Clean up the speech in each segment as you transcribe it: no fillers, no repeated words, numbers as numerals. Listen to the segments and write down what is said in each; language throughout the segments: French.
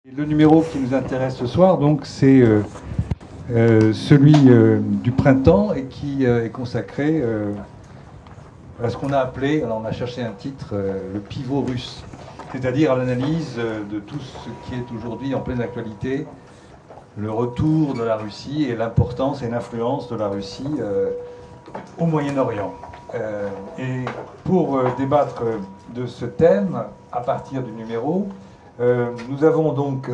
Le numéro qui nous intéresse ce soir, donc, c'est celui du printemps et qui est consacré à ce qu'on a appelé, alors on a cherché un titre, le pivot russe, c'est-à-dire à l'analyse de tout ce qui est aujourd'hui en pleine actualité, le retour de la Russie et l'importance et l'influence de la Russie au Moyen-Orient. Et pour débattre de ce thème, à partir du numéro, nous avons donc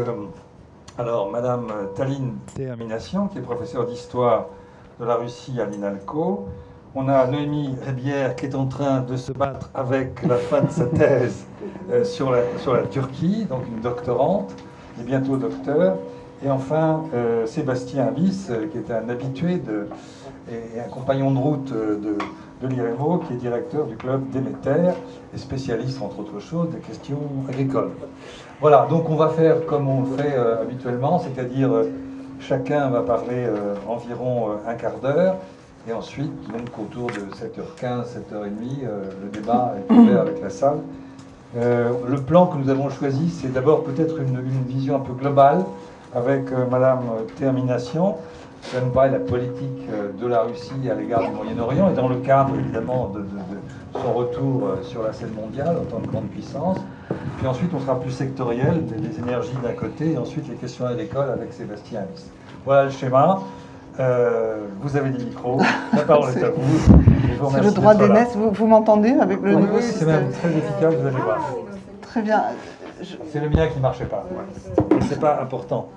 alors Madame Taline Termination, qui est professeure d'histoire de la Russie à l'INALCO. On a Noémie Rébière qui est en train de se battre avec la fin de sa thèse sur la Turquie, donc une doctorante, et bientôt docteur. Et enfin Sébastien Abyss, qui est un habitué et un compagnon de route de l'IREMO, qui est directeur du club Déméter et spécialiste, entre autres choses, des questions agricoles. Voilà, donc on va faire comme on le fait habituellement, c'est-à-dire chacun va parler environ un quart d'heure, et ensuite, donc autour de 7h15, 7h30, le débat est ouvert avec la salle. Le plan que nous avons choisi, c'est d'abord peut-être une vision un peu globale, avec Madame Termination, qui va nous parler de la politique de la Russie à l'égard du Moyen-Orient, et dans le cadre évidemment de son retour sur la scène mondiale en tant que grande puissance. Puis ensuite, on sera plus sectoriel, les énergies d'un côté, et ensuite les questions agricoles avec Sébastien Abyss. Voilà le schéma. Vous avez des micros, la parole est à vous. C'est le droit d'aînesse. Vous m'entendez avec le nouveau Oui, c'est même très efficace, vous allez voir. Très bien. C'est le mien qui ne marchait pas. Ouais. C'est pas important.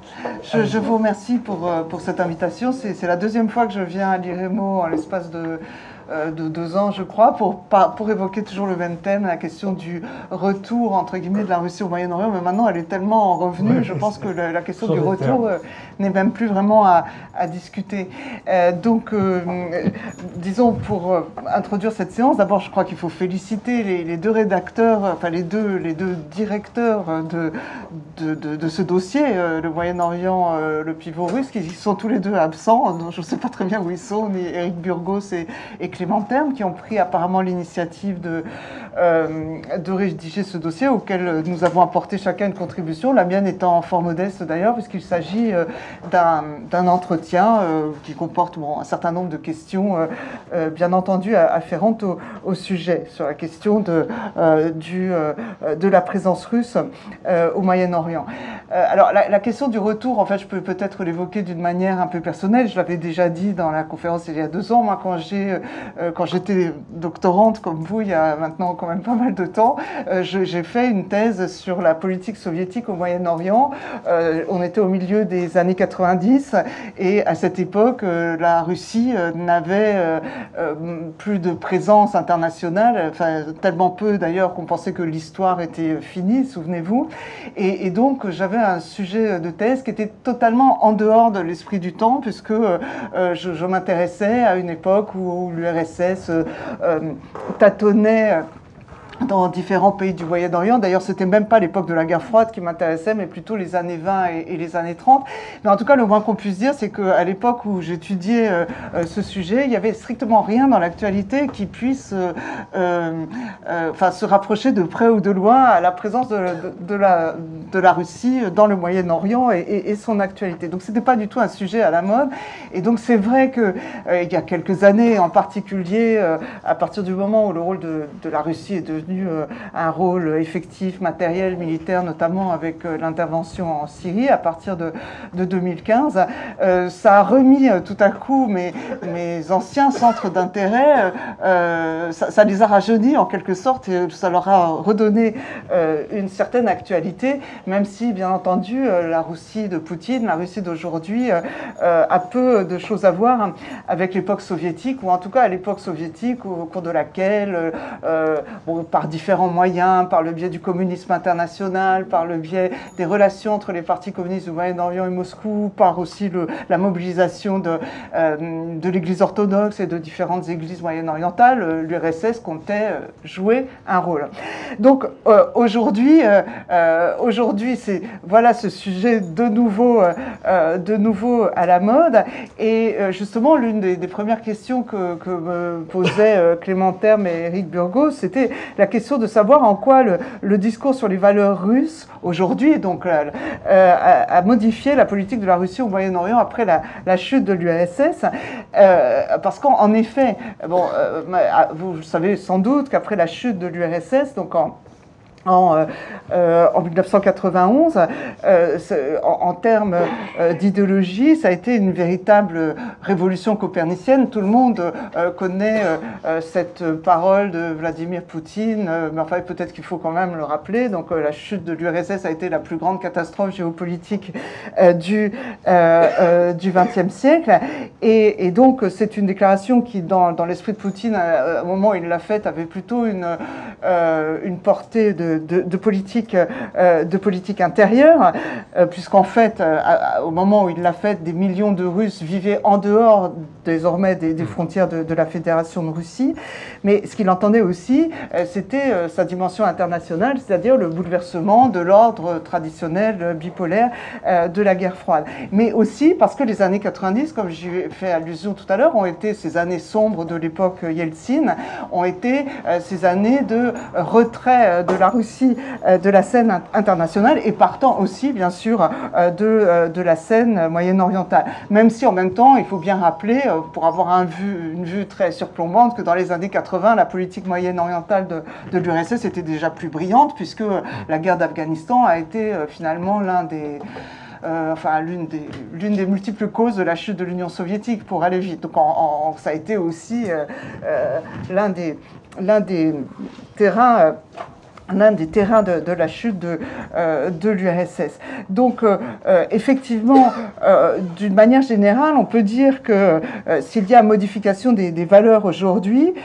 Je vous remercie pour cette invitation. C'est la deuxième fois que je viens à l'IREMO en l'espace de 2 ans, je crois, pour évoquer toujours le même thème, la question du retour, entre guillemets, de la Russie au Moyen-Orient. Mais maintenant, elle est tellement revenue, oui, je pense que la question du retour n'est même plus vraiment à discuter. Donc, disons, pour introduire cette séance, d'abord, je crois qu'il faut féliciter les deux rédacteurs, enfin les deux directeurs de ce dossier, le Moyen-Orient, le pivot russe, qui sont tous les deux absents. Donc, je ne sais pas très bien où ils sont, ni Éric Burgos et Clément Terme, qui ont pris apparemment l'initiative de rédiger ce dossier auquel nous avons apporté chacun une contribution, la mienne étant fort modeste d'ailleurs, puisqu'il s'agit d'un entretien qui comporte un certain nombre de questions, bien entendu, afférentes au sujet, sur la question de la présence russe au Moyen-Orient. Alors, la question du retour, en fait, je peux peut-être l'évoquer d'une manière un peu personnelle. Je l'avais déjà dit dans la conférence il y a 2 ans. Moi, quand j'étais doctorante, comme vous, il y a maintenant quand même pas mal de temps, j'ai fait une thèse sur la politique soviétique au Moyen-Orient. On était au milieu des années 90 et à cette époque, la Russie n'avait plus de présence internationale, enfin, tellement peu d'ailleurs qu'on pensait que l'histoire était finie, souvenez-vous. Et donc, j'avais un sujet de thèse qui était totalement en dehors de l'esprit du temps, puisque je m'intéressais à une époque où l'URSS tâtonnait dans différents pays du Moyen-Orient. D'ailleurs, c'était même pas l'époque de la guerre froide qui m'intéressait, mais plutôt les années 20 et les années 30. Mais en tout cas, le moins qu'on puisse dire, c'est qu'à l'époque où j'étudiais ce sujet, il y avait strictement rien dans l'actualité qui puisse se rapprocher de près ou de loin à la présence de la Russie dans le Moyen-Orient et son actualité. Donc, c'était pas du tout un sujet à la mode. Et donc, c'est vrai que il y a quelques années, en particulier, à partir du moment où le rôle de la Russie est devenu un rôle effectif, matériel, militaire, notamment avec l'intervention en Syrie à partir de 2015. Ça a remis tout à coup mes anciens centres d'intérêt, ça les a rajeunis en quelque sorte, et ça leur a redonné une certaine actualité, même si, bien entendu, la Russie de Poutine, la Russie d'aujourd'hui, a peu de choses à voir avec l'époque soviétique, ou en tout cas à l'époque soviétique au cours de laquelle, par différents moyens, par le biais du communisme international, par le biais des relations entre les partis communistes du Moyen-Orient et Moscou, par aussi la mobilisation de l'Église orthodoxe et de différentes églises moyen-orientales, l'URSS comptait jouer un rôle. Donc aujourd'hui, c'est voilà ce sujet de nouveau à la mode, et justement l'une des premières questions que me posaient Clément Terme et Éric Burgos, c'était la question de savoir en quoi le discours sur les valeurs russes aujourd'hui donc a modifié la politique de la Russie au Moyen-Orient après la chute de l'URSS, parce qu'en effet, bon, vous savez sans doute qu'après la chute de l'URSS, donc en 1991, en termes d'idéologie, ça a été une véritable révolution copernicienne. Tout le monde connaît cette parole de Vladimir Poutine, mais enfin peut-être qu'il faut quand même le rappeler. Donc la chute de l'URSS a été la plus grande catastrophe géopolitique du XXe siècle. Et donc c'est une déclaration qui, dans l'esprit de Poutine, au moment où il l'a faite, avait plutôt une portée de politique intérieure, puisqu'en fait, au moment où il l'a fait, des millions de Russes vivaient en dehors désormais des frontières de la Fédération de Russie. Mais ce qu'il entendait aussi, c'était sa dimension internationale, c'est-à-dire le bouleversement de l'ordre traditionnel bipolaire de la guerre froide. Mais aussi parce que les années 90, comme j'y ai fait allusion tout à l'heure, ont été ces années sombres de l'époque Yeltsin, ont été ces années de retrait de la Russie de la scène internationale et partant aussi, bien sûr, de la scène moyen-orientale. Même si, en même temps, il faut bien rappeler, pour avoir une vue très surplombante, que dans les années 80, la politique moyen-orientale de l'URSS était déjà plus brillante, puisque la guerre d'Afghanistan a été finalement l'une des multiples causes de la chute de l'Union soviétique, pour aller vite. Donc ça a été aussi l'un des terrains de la chute de l'URSS. Donc, effectivement, d'une manière générale, on peut dire que s'il y a modification des valeurs aujourd'hui,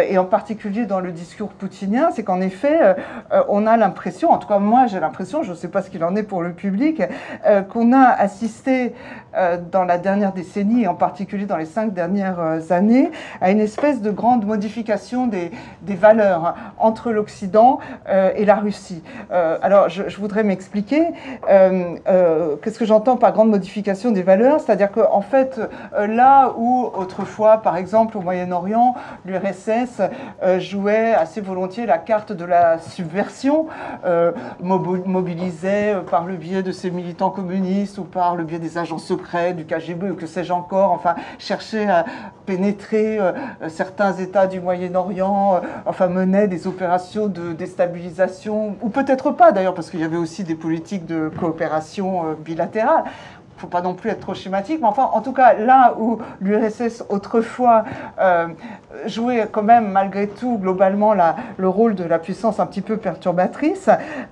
et en particulier dans le discours poutinien, c'est qu'en effet, on a l'impression, en tout cas moi j'ai l'impression, je ne sais pas ce qu'il en est pour le public, qu'on a assisté dans la dernière décennie, et en particulier dans les 5 dernières années, à une espèce de grande modification des valeurs entre l'Occident et la Russie. Alors, je voudrais m'expliquer. Qu'est-ce que j'entends par grande modification des valeurs? C'est-à-dire qu'en fait, là où autrefois, par exemple, au Moyen-Orient, l'URSS jouait assez volontiers la carte de la subversion, mobilisait par le biais de ses militants communistes ou par le biais des agents secrets, du KGB ou que sais-je encore, enfin, cherchait à pénétrer certains États du Moyen-Orient, enfin, menait des opérations de déstabilisation, ou peut-être pas d'ailleurs, parce qu'il y avait aussi des politiques de coopération bilatérale. Il ne faut pas non plus être trop schématique, mais enfin, en tout cas, là où l'URSS autrefois jouait quand même, malgré tout, globalement, le rôle de la puissance un petit peu perturbatrice,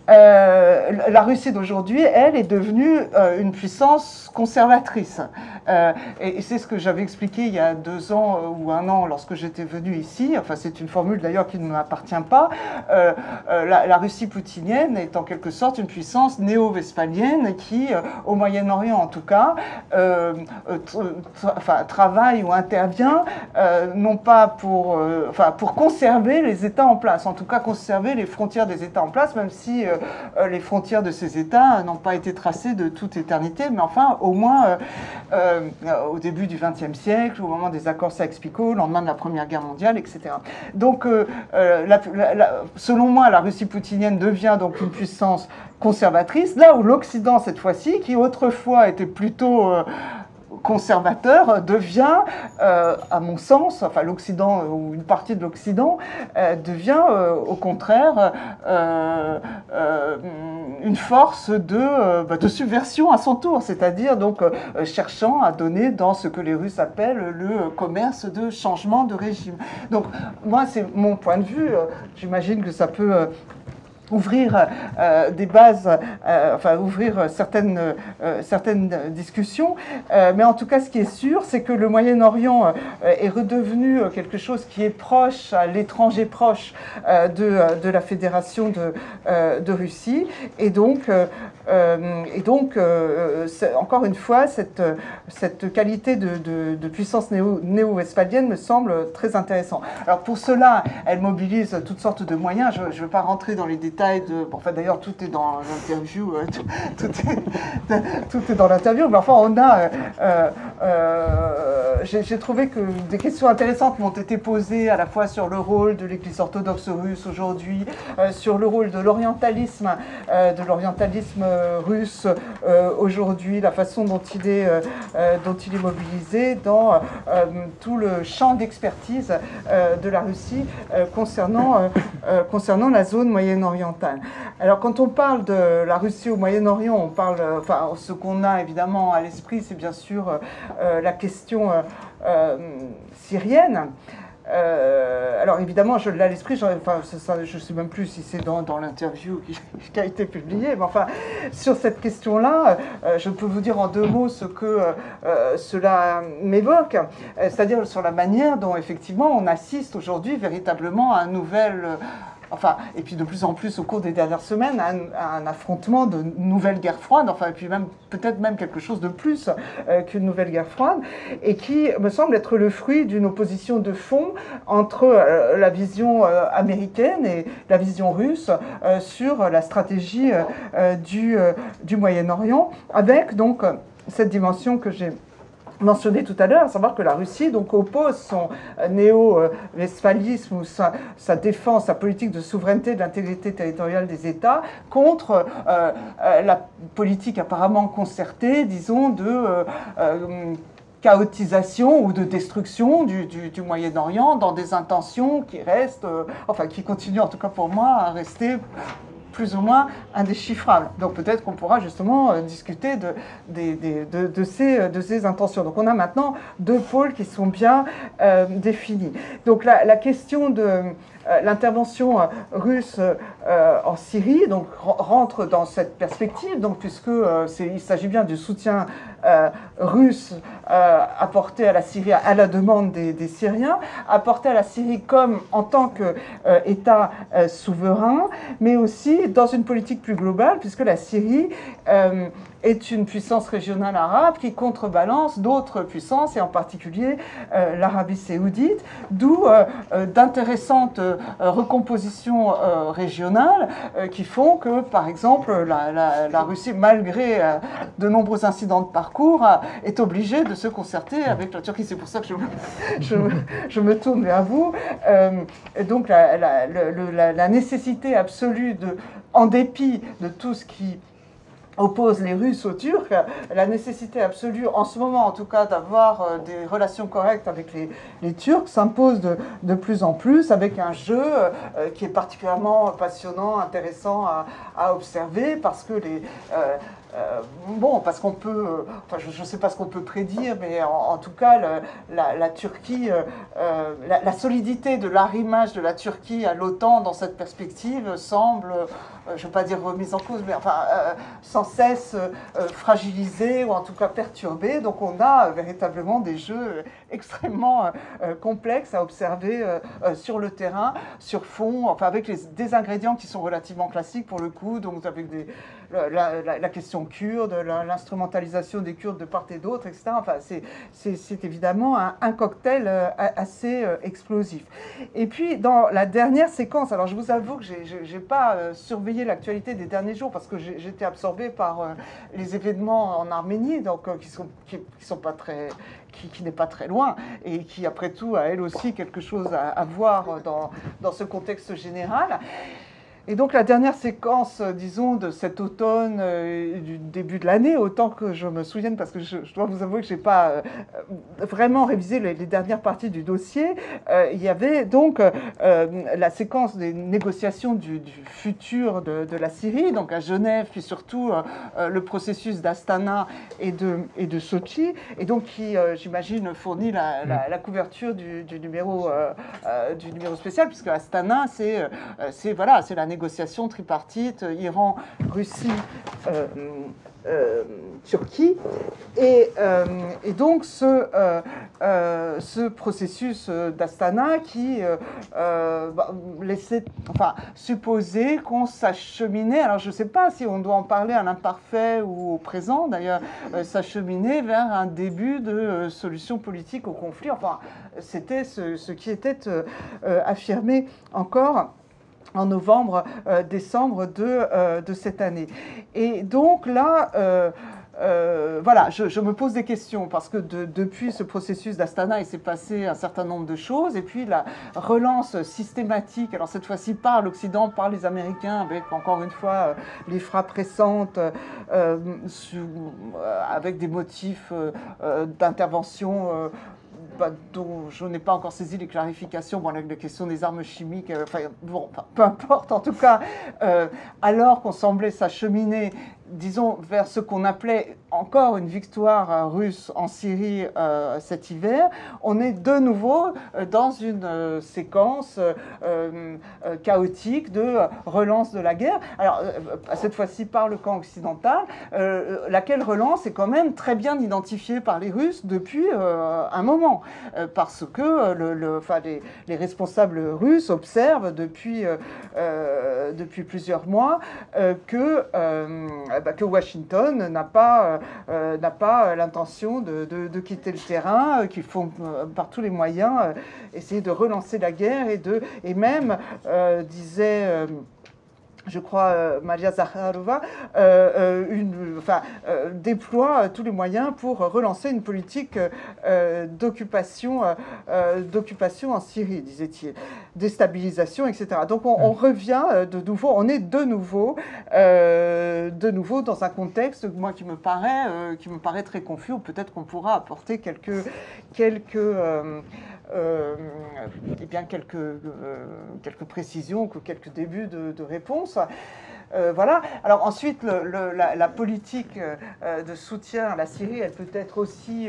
la Russie d'aujourd'hui, elle, est devenue une puissance conservatrice. Et c'est ce que j'avais expliqué il y a 2 ans ou 1 an lorsque j'étais venu ici. Enfin, c'est une formule d'ailleurs qui ne m'appartient pas. La Russie poutinienne est en quelque sorte une puissance néo-westphalienne qui, au Moyen-Orient en tout cas, travaille ou intervient non pas pour conserver les États en place, en tout cas conserver les frontières des États en place, même si les frontières de ces États n'ont pas été tracées de toute éternité, mais enfin au moins au début du XXe siècle, au moment des accords Sykes-Picot, au lendemain de la Première Guerre mondiale, etc. Donc selon moi, la Russie poutinienne devient donc une puissance conservatrice, là où l'Occident, cette fois-ci, qui autrefois était plutôt conservateur, devient, à mon sens, enfin l'Occident ou une partie de l'Occident, devient au contraire une force de subversion à son tour, c'est-à-dire donc cherchant à donner dans ce que les Russes appellent le commerce de changement de régime. Donc moi, c'est mon point de vue, j'imagine que ça peut ouvrir des bases, ouvrir certaines discussions. Mais en tout cas, ce qui est sûr, c'est que le Moyen-Orient est redevenu quelque chose qui est proche, à l'étranger proche de la Fédération de Russie. Et donc encore une fois, cette qualité de puissance néo-westphalienne me semble très intéressante. Alors pour cela, elle mobilise toutes sortes de moyens. Je ne veux pas rentrer dans les détails détails de... Bon, enfin, d'ailleurs, tout est dans l'interview, tout est dans l'interview, mais enfin, on a... j'ai trouvé que des questions intéressantes m'ont été posées à la fois sur le rôle de l'Église orthodoxe russe aujourd'hui, sur le rôle de l'orientalisme russe aujourd'hui, la façon dont il est mobilisé dans tout le champ d'expertise de la Russie concernant la zone moyen-orientale. Alors, quand on parle de la Russie au Moyen-Orient, on parle, enfin, ce qu'on a évidemment à l'esprit, c'est bien sûr la question syrienne. Alors évidemment, je l'ai à l'esprit, je ne sais même plus si c'est dans l'interview qui a été publiée, mais enfin, sur cette question-là, je peux vous dire en 2 mots ce que cela m'évoque, c'est-à-dire sur la manière dont effectivement on assiste aujourd'hui véritablement à un nouvel... Enfin, et puis de plus en plus au cours des dernières semaines, un affrontement de nouvelles guerres froides, enfin, et puis même peut-être même quelque chose de plus qu'une nouvelle guerre froide, et qui me semble être le fruit d'une opposition de fond entre la vision américaine et la vision russe sur la stratégie du Moyen-Orient, avec donc cette dimension que j'ai mentionné tout à l'heure, à savoir que la Russie donc oppose son néo-westphalisme ou sa défense, sa politique de souveraineté, de l'intégrité territoriale des États contre la politique apparemment concertée, disons, de chaotisation ou de destruction du Moyen-Orient dans des intentions qui restent, enfin qui continuent en tout cas pour moi à rester plus ou moins indéchiffrable. Donc peut-être qu'on pourra justement discuter de ces intentions. Donc on a maintenant 2 pôles qui sont bien définis. Donc la question de l'intervention russe en Syrie donc, rentre dans cette perspective, donc, puisque il s'agit bien du soutien russe apporté à la Syrie à la demande des Syriens, apporté à la Syrie comme en tant qu'État souverain, mais aussi dans une politique plus globale, puisque la Syrie est une puissance régionale arabe qui contrebalance d'autres puissances, et en particulier l'Arabie saoudite, d'où d'intéressantes recompositions régionales qui font que, par exemple, la Russie, malgré de nombreux incidents de parcours, est obligée de se concerter avec la Turquie. C'est pour ça que je me tourne vers vous. Donc la nécessité absolue, en dépit de tout ce qui oppose les Russes aux Turcs, la nécessité absolue, en ce moment en tout cas, d'avoir des relations correctes avec les Turcs s'impose de plus en plus, avec un jeu qui est particulièrement passionnant, intéressant à observer, parce que parce qu'on peut, enfin, je ne sais pas ce qu'on peut prédire, mais en tout cas, la Turquie, la solidité de l'arrimage de la Turquie à l'OTAN dans cette perspective semble, je ne veux pas dire remise en cause, mais enfin, sans cesse fragilisée ou en tout cas perturbée. Donc on a véritablement des jeux extrêmement complexes à observer sur le terrain, sur fond, enfin avec des ingrédients qui sont relativement classiques pour le coup, donc avec la question kurde, l'instrumentalisation des Kurdes de part et d'autre, etc. Enfin, c'est évidemment un cocktail assez explosif. Et puis, dans la dernière séquence, alors je vous avoue que je n'ai pas surveillé l'actualité des derniers jours parce que j'étais absorbée par les événements en Arménie, donc qui sont pas très... qui n'est pas très loin, et qui, après tout, a elle aussi quelque chose à voir dans ce contexte général. Et donc la dernière séquence, disons, de cet automne, du début de l'année, autant que je me souvienne, parce que je dois vous avouer que je n'ai pas vraiment révisé les dernières parties du dossier, il y avait donc la séquence des négociations du futur de la Syrie, donc à Genève, puis surtout le processus d'Astana et de Sochi, et donc qui, j'imagine, fournit la couverture du numéro spécial, puisque Astana, c'est la négociation tripartite Iran, Russie, Turquie, et donc ce processus d'Astana qui laissait supposer qu'on s'acheminait, alors je ne sais pas si on doit en parler à l'imparfait ou au présent d'ailleurs, s'acheminer vers un début de solution politique au conflit, enfin c'était ce qui était affirmé encore en novembre-décembre de cette année. Et donc là, voilà, je me pose des questions parce que depuis ce processus d'Astana, il s'est passé un certain nombre de choses. Et puis la relance systématique, alors cette fois-ci par l'Occident, par les Américains, avec encore une fois les frappes récentes, avec des motifs d'intervention dont je n'ai pas encore saisi les clarifications, bon, la question des armes chimiques, peu importe, en tout cas, alors qu'on semblait s'acheminer, disons, vers ce qu'on appelait encore une victoire russe en Syrie cet hiver, on est de nouveau dans une séquence chaotique de relance de la guerre. Alors, cette fois-ci par le camp occidental, laquelle relance est quand même très bien identifiée par les Russes depuis un moment, parce que les responsables russes observent depuis plusieurs mois que Washington n'a pas l'intention de quitter le terrain, qu'ils font par tous les moyens essayer de relancer la guerre et même, disait... je crois, Maria Zakharova, déploie tous les moyens pour relancer une politique d'occupation en Syrie, disait-il, déstabilisation, etc. Donc on revient de nouveau, on est de nouveau dans un contexte, moi, qui me paraît très confus, ou peut-être qu'on pourra apporter quelques précisions, quelques débuts de réponse. Voilà. Alors ensuite, la politique de soutien à la Syrie, elle peut être aussi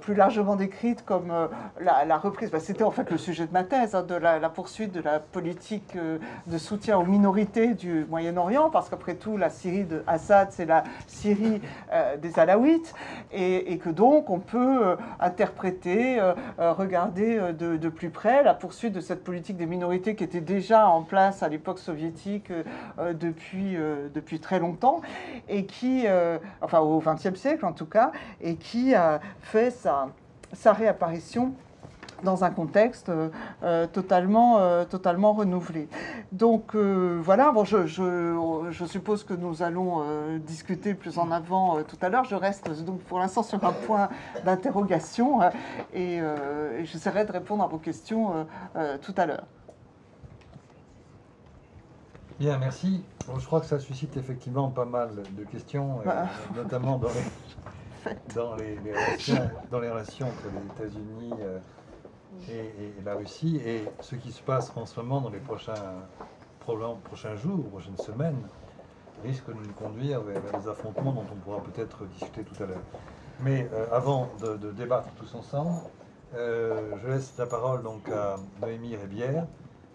plus largement décrite comme la reprise. C'était en fait le sujet de ma thèse, de la poursuite de la politique de soutien aux minorités du Moyen-Orient, parce qu'après tout, la Syrie de Assad, c'est la Syrie des Alaouites, et que donc on peut interpréter, regarder de plus près la poursuite de cette politique des minorités qui était déjà en place à l'époque soviétique depuis très longtemps, et qui, au XXe siècle en tout cas, et qui a fait sa réapparition dans un contexte totalement renouvelé. Donc voilà, bon, je suppose que nous allons discuter plus en avant tout à l'heure. Je reste donc pour l'instant sur un point d'interrogation et j'essaierai de répondre à vos questions tout à l'heure. Bien, merci. Bon, je crois que ça suscite effectivement pas mal de questions, notamment dans les relations entre les États-Unis et la Russie, et ce qui se passe en ce moment dans les prochains jours, prochaines semaines, risque de nous conduire vers des affrontements dont on pourra peut-être discuter tout à l'heure. Mais avant de débattre tous ensemble, je laisse la parole donc à Noémie Rébière,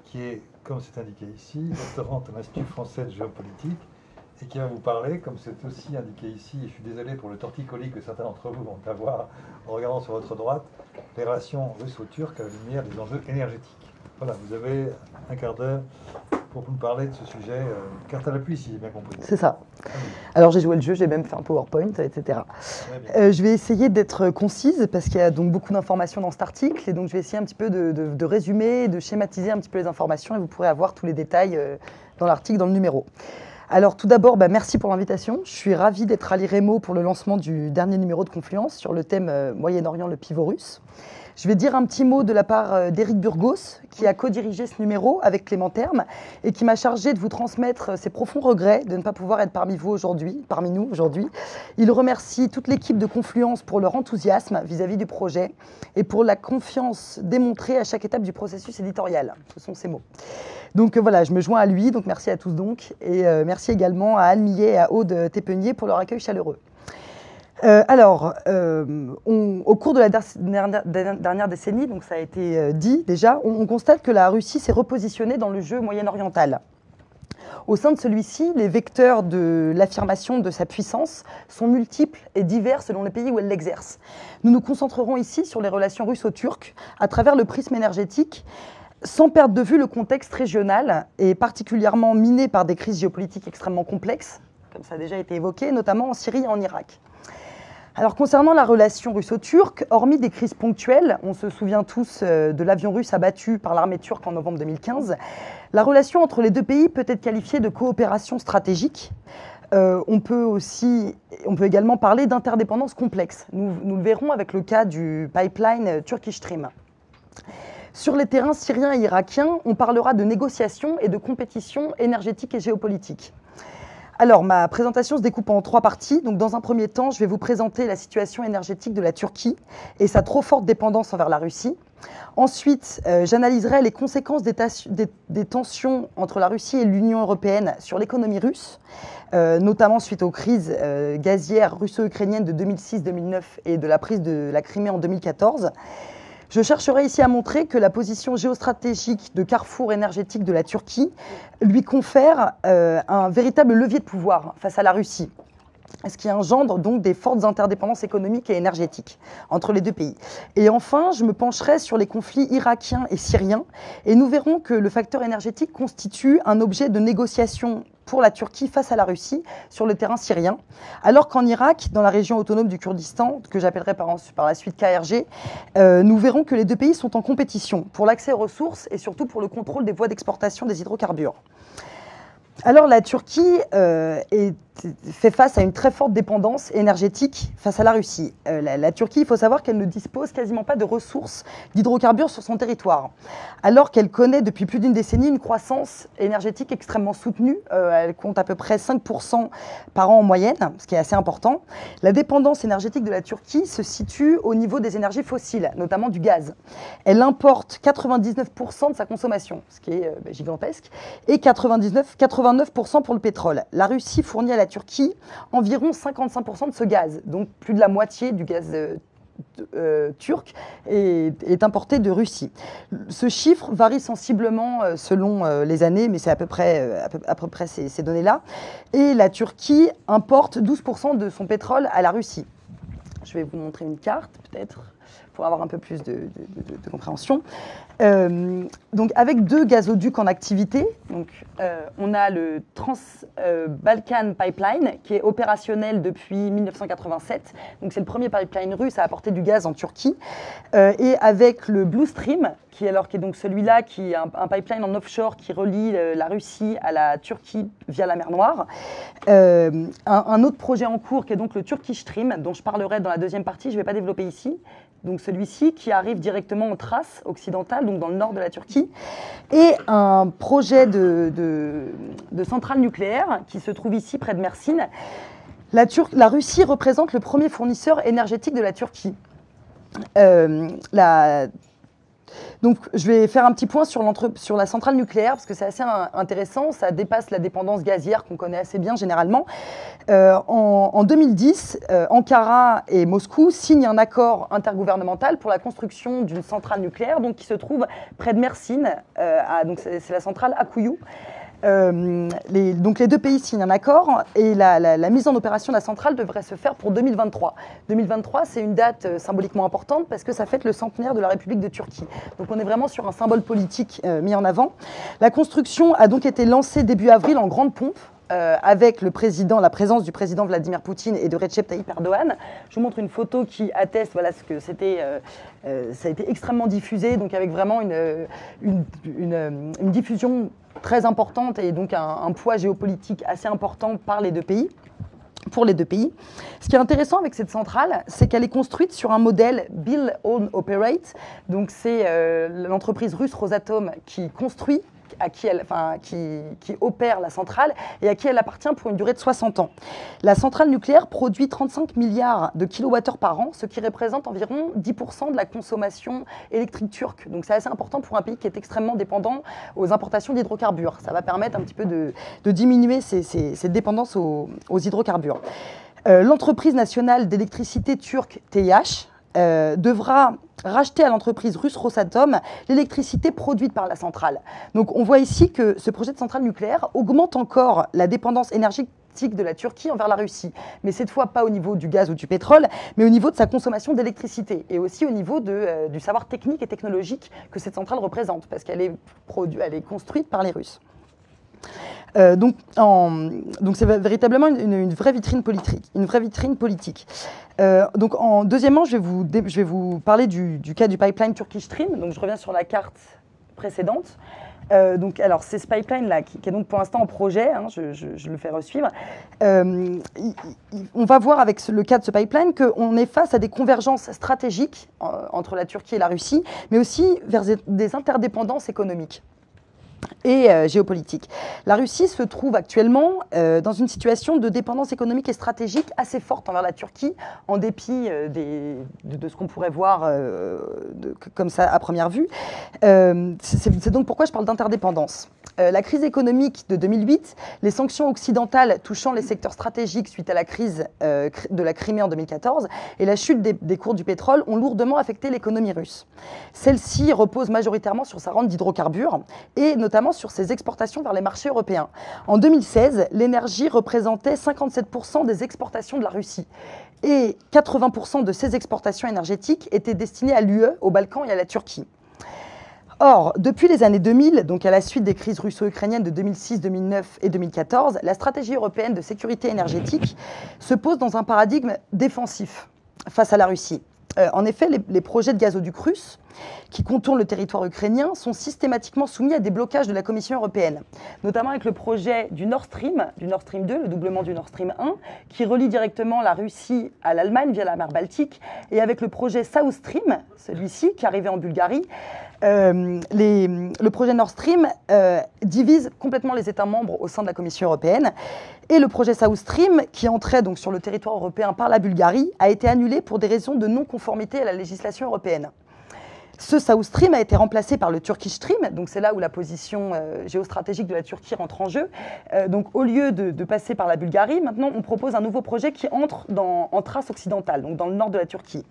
qui est, comme c'est indiqué ici, doctorante à l'Institut français de géopolitique, et qui va vous parler, comme c'est aussi indiqué ici, et je suis désolé pour le torticolis que certains d'entre vous vont avoir en regardant sur votre droite, les relations russo-turques à la lumière des enjeux énergétiques. Voilà, vous avez un quart d'heure pour nous parler de ce sujet, carte à l'appui, si j'ai bien compris. C'est ça. Alors j'ai joué le jeu, j'ai même fait un PowerPoint, etc. Je vais essayer d'être concise, parce qu'il y a donc beaucoup d'informations dans cet article, et donc je vais essayer un petit peu de résumer, de schématiser un petit peu les informations, et vous pourrez avoir tous les détails dans l'article, dans le numéro. Alors tout d'abord, merci pour l'invitation. Je suis ravie d'être à l'IREMO pour le lancement du dernier numéro de Confluence sur le thème Moyen-Orient, le pivot russe. Je vais dire un petit mot de la part d'Éric Burgos, qui a co-dirigé ce numéro avec Clément Terme et qui m'a chargé de vous transmettre ses profonds regrets de ne pas pouvoir être parmi nous aujourd'hui. Il remercie toute l'équipe de Confluence pour leur enthousiasme vis-à-vis du projet et pour la confiance démontrée à chaque étape du processus éditorial. Ce sont ses mots. Donc voilà, je me joins à lui, donc merci à tous donc, et merci également à Anne Millet et à Aude Tépenier pour leur accueil chaleureux. Au cours de la dernière décennie, donc ça a été dit déjà, on constate que la Russie s'est repositionnée dans le jeu moyen-oriental. Au sein de celui-ci, les vecteurs de l'affirmation de sa puissance sont multiples et divers selon les pays où elle l'exerce. Nous nous concentrerons ici sur les relations russo-turques à travers le prisme énergétique, sans perdre de vue le contexte régional et particulièrement miné par des crises géopolitiques extrêmement complexes, comme ça a déjà été évoqué, notamment en Syrie et en Irak. Alors concernant la relation russo-turque, hormis des crises ponctuelles, on se souvient tous de l'avion russe abattu par l'armée turque en novembre 2015, la relation entre les deux pays peut être qualifiée de coopération stratégique. On peut également parler d'interdépendance complexe. Nous le verrons avec le cas du pipeline Turkish Stream. Sur les terrains syriens et irakiens, on parlera de négociations et de compétition énergétique et géopolitique. Alors, ma présentation se découpe en 3 parties. Donc, dans un premier temps, je vais vous présenter la situation énergétique de la Turquie et sa trop forte dépendance envers la Russie. Ensuite, j'analyserai les conséquences des tensions entre la Russie et l'Union européenne sur l'économie russe, notamment suite aux crises gazières russo-ukrainiennes de 2006-2009 et de la prise de la Crimée en 2014. Je chercherai ici à montrer que la position géostratégique de carrefour énergétique de la Turquie lui confère un véritable levier de pouvoir face à la Russie, ce qui engendre donc des fortes interdépendances économiques et énergétiques entre les deux pays. Et enfin, je me pencherai sur les conflits irakiens et syriens, et nous verrons que le facteur énergétique constitue un objet de négociation pour la Turquie face à la Russie sur le terrain syrien, alors qu'en Irak, dans la région autonome du Kurdistan, que j'appellerai par la suite KRG, nous verrons que les deux pays sont en compétition pour l'accès aux ressources et surtout pour le contrôle des voies d'exportation des hydrocarbures. Alors la Turquie fait face à une très forte dépendance énergétique face à la Russie. La Turquie, il faut savoir qu'elle ne dispose quasiment pas de ressources d'hydrocarbures sur son territoire, alors qu'elle connaît depuis plus d'une décennie une croissance énergétique extrêmement soutenue. Elle compte à peu près 5% par an en moyenne, ce qui est assez important. La dépendance énergétique de la Turquie se situe au niveau des énergies fossiles, notamment du gaz. Elle importe 99% de sa consommation, ce qui est gigantesque, et 89% pour le pétrole. La Russie fournit à la Turquie environ 55% de ce gaz, donc plus de la moitié du gaz turc est importé de Russie. Ce chiffre varie sensiblement selon les années, mais c'est à peu près ces données-là. Et la Turquie importe 12% de son pétrole à la Russie. Je vais vous montrer une carte, peut-être, pour avoir un peu plus de compréhension. Donc avec 2 gazoducs en activité, on a le Trans-Balkan Pipeline qui est opérationnel depuis 1987. Donc c'est le premier pipeline russe à apporter du gaz en Turquie. Et avec le Blue Stream, qui est donc celui-là, qui est un pipeline en offshore qui relie la Russie à la Turquie via la mer Noire. Un autre projet en cours qui est donc le Turkish Stream, dont je parlerai dans la deuxième partie, je ne vais pas développer ici. Donc celui-ci qui arrive directement en Thrace occidentale, donc dans le nord de la Turquie, et un projet de centrale nucléaire qui se trouve ici près de Mersin. La Russie représente le premier fournisseur énergétique de la Turquie. Donc, je vais faire un petit point sur la centrale nucléaire, parce que c'est assez intéressant, ça dépasse la dépendance gazière qu'on connaît assez bien généralement. En 2010, Ankara et Moscou signent un accord intergouvernemental pour la construction d'une centrale nucléaire donc, qui se trouve près de Mersin, donc c'est la centrale Akkuyu. Donc les deux pays signent un accord et la mise en opération de la centrale devrait se faire pour 2023. 2023, c'est une date symboliquement importante parce que ça fête le centenaire de la République de Turquie. Donc on est vraiment sur un symbole politique mis en avant. La construction a donc été lancée début avril en grande pompe. Avec la présence du président Vladimir Poutine et de Recep Tayyip Erdogan. Je vous montre une photo qui atteste ce que c'était. Ça a été extrêmement diffusé, donc avec vraiment une diffusion très importante et donc un poids géopolitique assez important pour les deux pays. Ce qui est intéressant avec cette centrale, c'est qu'elle est construite sur un modèle Build, Own, Operate. Donc c'est l'entreprise russe Rosatom qui construit, qui opère la centrale et à qui elle appartient pour une durée de 60 ans. La centrale nucléaire produit 35 milliards de kilowattheures par an, ce qui représente environ 10% de la consommation électrique turque. Donc c'est assez important pour un pays qui est extrêmement dépendant aux importations d'hydrocarbures. Ça va permettre un petit peu de diminuer cette dépendance aux hydrocarbures. L'entreprise nationale d'électricité turque TH devra racheter à l'entreprise russe Rosatom l'électricité produite par la centrale. Donc on voit ici que ce projet de centrale nucléaire augmente encore la dépendance énergétique de la Turquie envers la Russie, mais cette fois pas au niveau du gaz ou du pétrole, mais au niveau de sa consommation d'électricité et aussi au niveau du savoir technique et technologique que cette centrale représente, parce qu'elle est construite par les Russes. Donc c'est véritablement une vraie vitrine politique. Deuxièmement, je vais vous parler du cas du pipeline Turkish Stream. Donc je reviens sur la carte précédente. Alors c'est ce pipeline-là qui est donc pour l'instant en projet, hein, je le fais resuivre. On va voir avec le cas de ce pipeline qu'on est face à des convergences stratégiques entre la Turquie et la Russie, mais aussi vers des interdépendances économiques et géopolitique. La Russie se trouve actuellement dans une situation de dépendance économique et stratégique assez forte envers la Turquie, en dépit de ce qu'on pourrait voir comme ça à première vue. C'est donc pourquoi je parle d'interdépendance. La crise économique de 2008, les sanctions occidentales touchant les secteurs stratégiques suite à la crise de la Crimée en 2014 et la chute des cours du pétrole ont lourdement affecté l'économie russe. Celle-ci repose majoritairement sur sa rente d'hydrocarbures et notamment sur ses exportations vers les marchés européens. En 2016, l'énergie représentait 57% des exportations de la Russie et 80% de ces exportations énergétiques étaient destinées à l'UE, aux Balkans et à la Turquie. Or, depuis les années 2000, donc à la suite des crises russo-ukrainiennes de 2006, 2009 et 2014, la stratégie européenne de sécurité énergétique se pose dans un paradigme défensif face à la Russie. En effet, les projets de gazoducs russes qui contournent le territoire ukrainien sont systématiquement soumis à des blocages de la Commission européenne, notamment avec le projet du Nord Stream 2, le doublement du Nord Stream 1, qui relie directement la Russie à l'Allemagne via la mer Baltique, et avec le projet South Stream, celui-ci, qui arrivait en Bulgarie. Le projet Nord Stream divise complètement les États membres au sein de la Commission européenne. Et le projet South Stream, qui entrait donc sur le territoire européen par la Bulgarie, a été annulé pour des raisons de non-conformité à la législation européenne. Ce South Stream a été remplacé par le Turkish Stream, donc c'est là où la position géostratégique de la Turquie rentre en jeu. Donc au lieu de passer par la Bulgarie, maintenant on propose un nouveau projet qui entre en Thrace occidentale, donc dans le nord de la Turquie.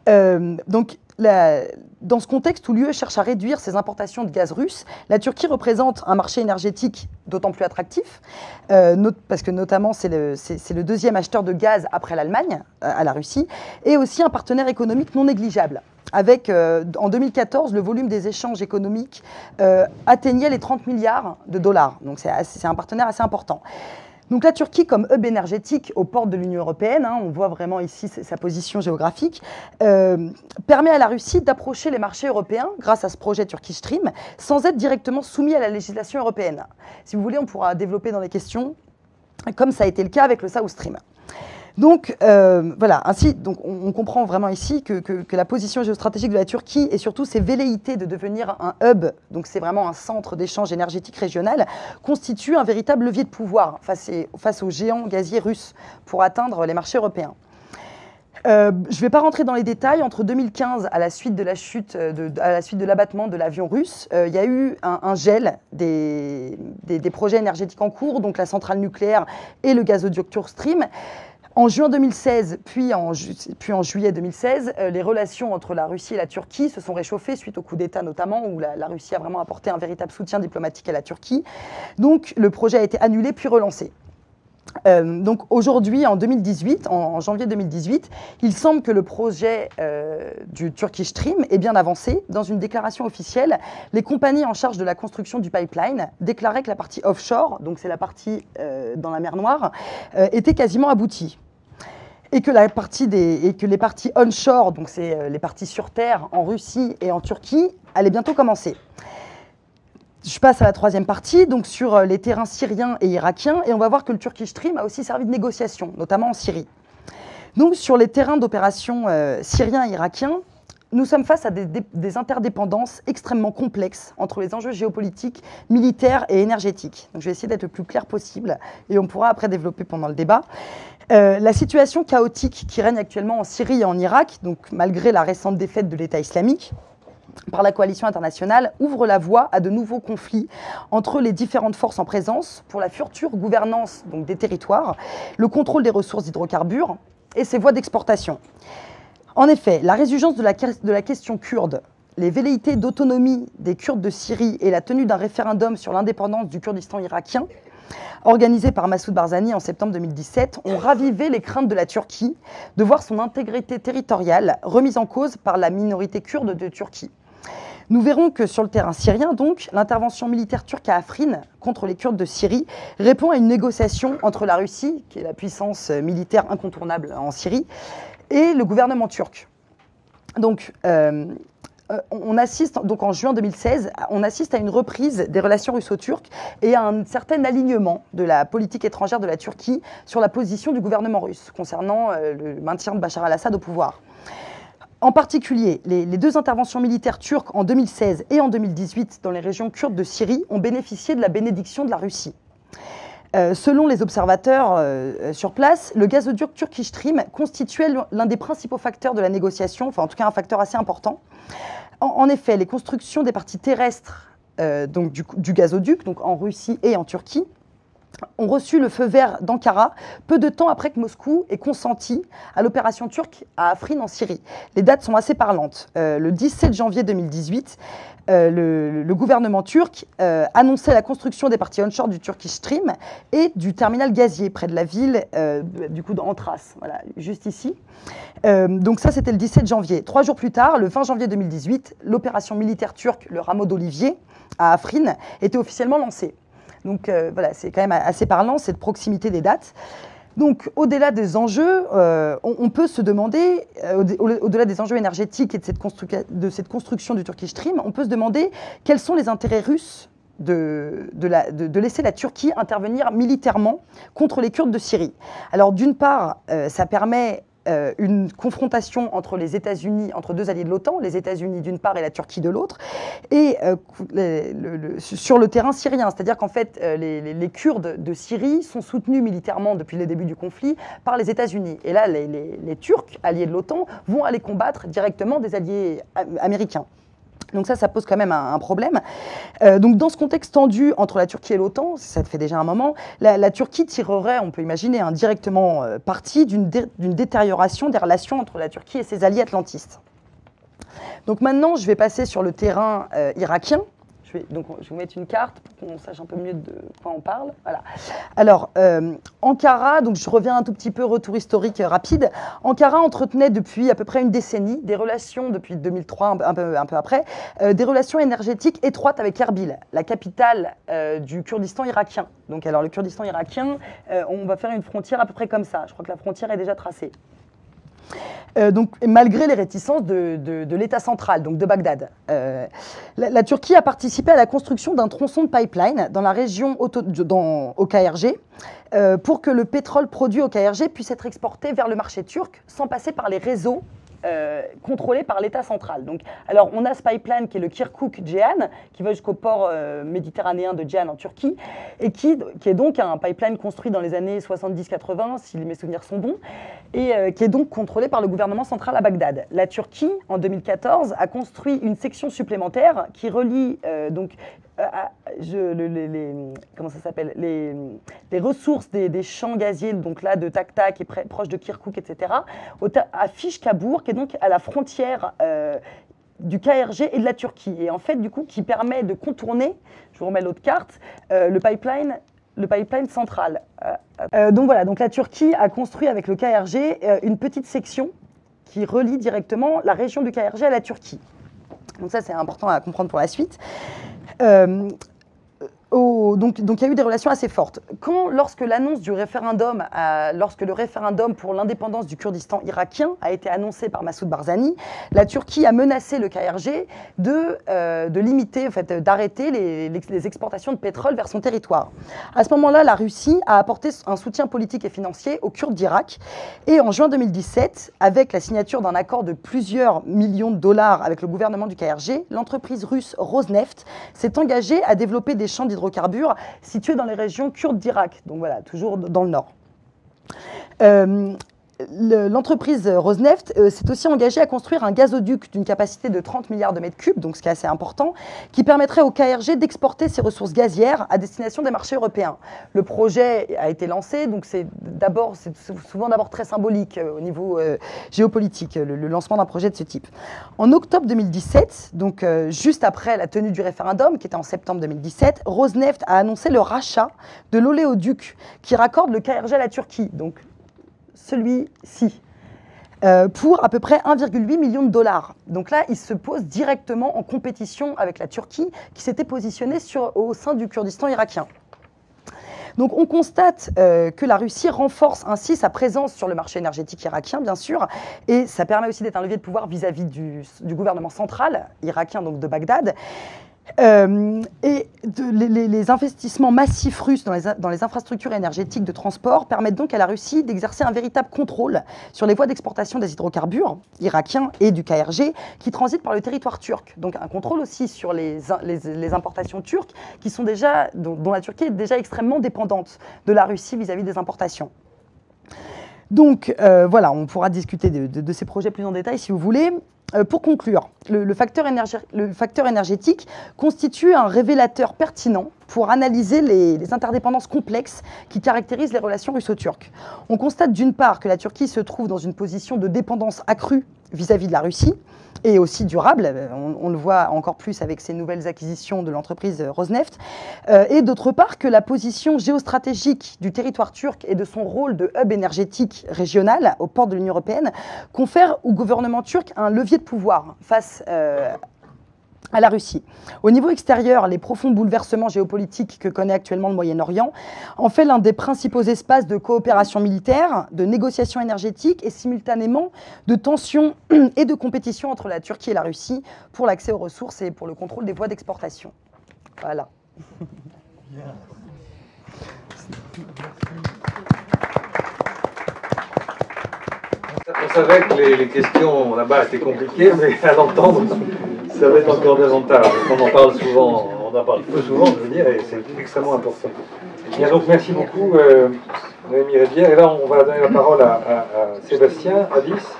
Dans ce contexte où l'UE cherche à réduire ses importations de gaz russe, la Turquie représente un marché énergétique d'autant plus attractif, parce que notamment c'est le deuxième acheteur de gaz après l'Allemagne, à la Russie, et aussi un partenaire économique non négligeable. Avec, en 2014, le volume des échanges économiques atteignait les 30 milliards de dollars. Donc c'est un partenaire assez important. Donc la Turquie, comme hub énergétique aux portes de l'Union européenne, hein, on voit vraiment ici sa position géographique, permet à la Russie d'approcher les marchés européens grâce à ce projet Turkish Stream, sans être directement soumis à la législation européenne. Si vous voulez, on pourra développer dans les questions, comme ça a été le cas avec le South Stream. Donc voilà, ainsi donc on comprend vraiment ici que la position géostratégique de la Turquie et surtout ses velléités de devenir un hub, donc c'est vraiment un centre d'échange énergétique régional, constitue un véritable levier de pouvoir face aux géants gaziers russes pour atteindre les marchés européens. Je ne vais pas rentrer dans les détails. Entre 2015, à la suite de la chute, à la suite de l'abattement de l'avion russe, il y a eu un gel des projets énergétiques en cours, donc la centrale nucléaire et le gazoduc Turk Stream. En juin 2016, puis en juillet 2016, les relations entre la Russie et la Turquie se sont réchauffées suite au coup d'État notamment, où la Russie a vraiment apporté un véritable soutien diplomatique à la Turquie. Donc le projet a été annulé puis relancé. Donc aujourd'hui, en 2018, en janvier 2018, il semble que le projet du Turkish Stream est bien avancé. Dans une déclaration officielle, les compagnies en charge de la construction du pipeline déclaraient que la partie offshore, donc c'est la partie dans la mer Noire, était quasiment aboutie. Et que les parties onshore, donc c'est les parties sur terre en Russie et en Turquie, allaient bientôt commencer. Je passe à la troisième partie, donc sur les terrains syriens et irakiens, et on va voir que le Turkish Stream a aussi servi de négociation, notamment en Syrie. Donc sur les terrains d'opération syriens et irakiens, nous sommes face à des interdépendances extrêmement complexes entre les enjeux géopolitiques, militaires et énergétiques. Donc je vais essayer d'être le plus clair possible, et on pourra après développer pendant le débat. La situation chaotique qui règne actuellement en Syrie et en Irak, donc malgré la récente défaite de l'État islamique, par la coalition internationale, ouvre la voie à de nouveaux conflits entre les différentes forces en présence pour la future gouvernance donc, des territoires, le contrôle des ressources d'hydrocarbures et ses voies d'exportation. En effet, la résurgence de la question kurde, les velléités d'autonomie des Kurdes de Syrie et la tenue d'un référendum sur l'indépendance du Kurdistan irakien, organisé par Massoud Barzani en septembre 2017, ont ravivé les craintes de la Turquie de voir son intégrité territoriale remise en cause par la minorité kurde de Turquie. Nous verrons que sur le terrain syrien, donc, l'intervention militaire turque à Afrin contre les Kurdes de Syrie répond à une négociation entre la Russie, qui est la puissance militaire incontournable en Syrie, et le gouvernement turc. Donc, on assiste, donc en juin 2016, on assiste à une reprise des relations russo-turques et à un certain alignement de la politique étrangère de la Turquie sur la position du gouvernement russe concernant le maintien de Bachar al-Assad au pouvoir. En particulier, les deux interventions militaires turques en 2016 et en 2018 dans les régions kurdes de Syrie ont bénéficié de la bénédiction de la Russie. Selon les observateurs sur place, le gazoduc Turkish Stream constituait l'un des principaux facteurs de la négociation, enfin en tout cas un facteur assez important. En effet, les constructions des parties terrestres donc du gazoduc, donc en Russie et en Turquie, ont reçu le feu vert d'Ankara peu de temps après que Moscou ait consenti à l'opération turque à Afrin en Syrie. Les dates sont assez parlantes. Le 17 janvier 2018, le gouvernement turc annonçait la construction des parties onshore du Turkish Stream et du terminal gazier près de la ville du coup d'Antras, voilà, juste ici. Donc ça, c'était le 17 janvier. 3 jours plus tard, le 20 janvier 2018, l'opération militaire turque, le rameau d'Olivier, à Afrin, était officiellement lancée. Donc voilà, c'est quand même assez parlant, cette proximité des dates. Donc au-delà des enjeux, on peut se demander, au-delà des enjeux énergétiques et de cette construction du Turkish Stream, on peut se demander quels sont les intérêts russes de laisser la Turquie intervenir militairement contre les Kurdes de Syrie. Alors d'une part, ça permet une confrontation entre les États-Unis, entre deux alliés de l'OTAN, les États-Unis d'une part et la Turquie de l'autre, et sur le terrain syrien. C'est-à-dire qu'en fait, les Kurdes de Syrie sont soutenus militairement depuis le début du conflit par les États-Unis. Et là, les Turcs, alliés de l'OTAN, vont aller combattre directement des alliés américains. Donc ça pose quand même un problème. Donc dans ce contexte tendu entre la Turquie et l'OTAN, ça fait déjà un moment, la Turquie tirerait, on peut imaginer, directement parti d'une détérioration des relations entre la Turquie et ses alliés atlantistes. Donc maintenant, je vais passer sur le terrain irakien. Je vais vous mettre une carte pour qu'on sache un peu mieux de quoi on parle. Voilà. Alors, Ankara, donc je reviens un tout petit peu, retour historique rapide. Ankara entretenait depuis à peu près une décennie des relations, depuis 2003, un peu après, des relations énergétiques étroites avec Erbil, la capitale du Kurdistan irakien. Donc alors le Kurdistan irakien, on va faire une frontière à peu près comme ça. Je crois que la frontière est déjà tracée. Donc, malgré les réticences de l'État central, donc de Bagdad. La Turquie a participé à la construction d'un tronçon de pipeline dans la région au KRG pour que le pétrole produit au KRG puisse être exporté vers le marché turc sans passer par les réseaux contrôlé par l'État central. Donc, alors, on a ce pipeline qui est le Kirkuk-Ceyhan, qui va jusqu'au port méditerranéen de Ceyhan en Turquie, et qui est donc un pipeline construit dans les années 70-80, si mes souvenirs sont bons, et qui est donc contrôlé par le gouvernement central à Bagdad. La Turquie, en 2014, a construit une section supplémentaire qui relie comment ça s'appelle, les ressources des champs gaziers, donc là de Taktak, qui est proche de Kirkuk, etc., à Fishkabour, qui est donc à la frontière du KRG et de la Turquie. Et en fait, du coup, qui permet de contourner, je vous remets l'autre carte, le pipeline central. Donc voilà, donc la Turquie a construit avec le KRG une petite section qui relie directement la région du KRG à la Turquie. Donc ça, c'est important à comprendre pour la suite. Donc il y a eu des relations assez fortes. Lorsque l'annonce du référendum, lorsque le référendum pour l'indépendance du Kurdistan irakien a été annoncé par Massoud Barzani, la Turquie a menacé le KRG de limiter, en fait, d'arrêter les exportations de pétrole vers son territoire. À ce moment-là, la Russie a apporté un soutien politique et financier aux Kurdes d'Irak. Et en juin 2017, avec la signature d'un accord de plusieurs millions de dollars avec le gouvernement du KRG, l'entreprise russe Rosneft s'est engagée à développer des champs d'hydrocarbures situés dans les régions kurdes d'Irak, donc voilà, toujours dans le nord. L'entreprise Rosneft s'est aussi engagée à construire un gazoduc d'une capacité de 30 milliards de mètres cubes, donc ce qui est assez important, qui permettrait au KRG d'exporter ses ressources gazières à destination des marchés européens. Le projet a été lancé, donc c'est souvent d'abord très symbolique au niveau géopolitique, le lancement d'un projet de ce type. En octobre 2017, donc juste après la tenue du référendum, qui était en septembre 2017, Rosneft a annoncé le rachat de l'oléoduc qui raccorde le KRG à la Turquie, donc celui-ci. pour à peu près 1,8 million de dollars. Donc là, il se pose directement en compétition avec la Turquie, qui s'était positionnée au sein du Kurdistan irakien. Donc on constate que la Russie renforce ainsi sa présence sur le marché énergétique irakien, bien sûr, et ça permet aussi d'être un levier de pouvoir vis-à-vis du gouvernement central irakien, donc de Bagdad. Les investissements massifs russes dans les infrastructures énergétiques de transport permettent donc à la Russie d'exercer un véritable contrôle sur les voies d'exportation des hydrocarbures irakiens et du KRG qui transitent par le territoire turc. Donc un contrôle aussi sur les importations turques qui sont déjà, dont la Turquie est déjà extrêmement dépendante de la Russie vis-à-vis des importations. Donc voilà, on pourra discuter de ces projets plus en détail si vous voulez. Pour conclure, le facteur énergétique constitue un révélateur pertinent pour analyser les interdépendances complexes qui caractérisent les relations russo-turques. On constate d'une part que la Turquie se trouve dans une position de dépendance accrue vis-à-vis de la Russie, et aussi durable, on le voit encore plus avec ces nouvelles acquisitions de l'entreprise Rosneft, et d'autre part que la position géostratégique du territoire turc et de son rôle de hub énergétique régional aux portes de l'Union européenne confère au gouvernement turc un levier de pouvoir face à la Russie. Au niveau extérieur, les profonds bouleversements géopolitiques que connaît actuellement le Moyen-Orient en fait l'un des principaux espaces de coopération militaire, de négociation énergétique et simultanément de tensions et de compétition entre la Turquie et la Russie pour l'accès aux ressources et pour le contrôle des voies d'exportation. Voilà. Bien. On savait que les questions là-bas étaient compliquées, mais à l'entendre, ça va être encore davantage. On en parle souvent, on en parle peu souvent, je veux dire, et c'est extrêmement important. Bien, donc merci beaucoup, Noémie Rédière. Et là, on va donner la parole à Sébastien Abyss,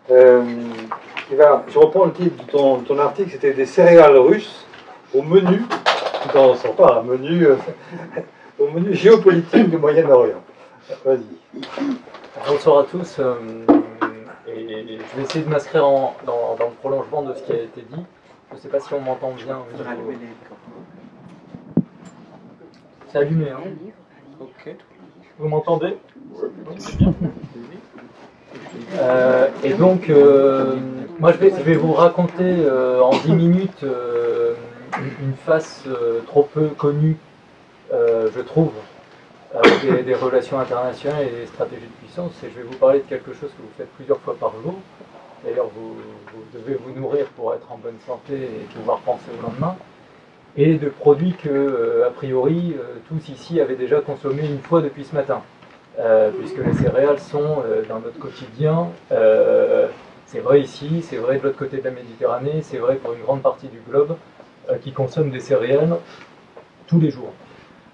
qui va. Je reprends le titre de ton article, c'était des céréales russes au menu, tout en sent pas un menu, au menu géopolitique du Moyen-Orient. Vas-y. Bonsoir à tous. Et je vais essayer de m'inscrire dans le prolongement de ce qui a été dit. Je ne sais pas si on m'entend bien. C'est allumé, hein? Ok. Vous m'entendez? Oui. Et donc, moi je vais vous raconter en 10 minutes une face trop peu connue, je trouve, des relations internationales et des stratégies de puissance, et je vais vous parler de quelque chose que vous faites plusieurs fois par jour. D'ailleurs, vous devez vous nourrir pour être en bonne santé et pouvoir penser au lendemain, et de produits que, a priori, tous ici avaient déjà consommés une fois depuis ce matin, puisque les céréales sont dans notre quotidien. C'est vrai ici, c'est vrai de l'autre côté de la Méditerranée, c'est vrai pour une grande partie du globe qui consomme des céréales tous les jours.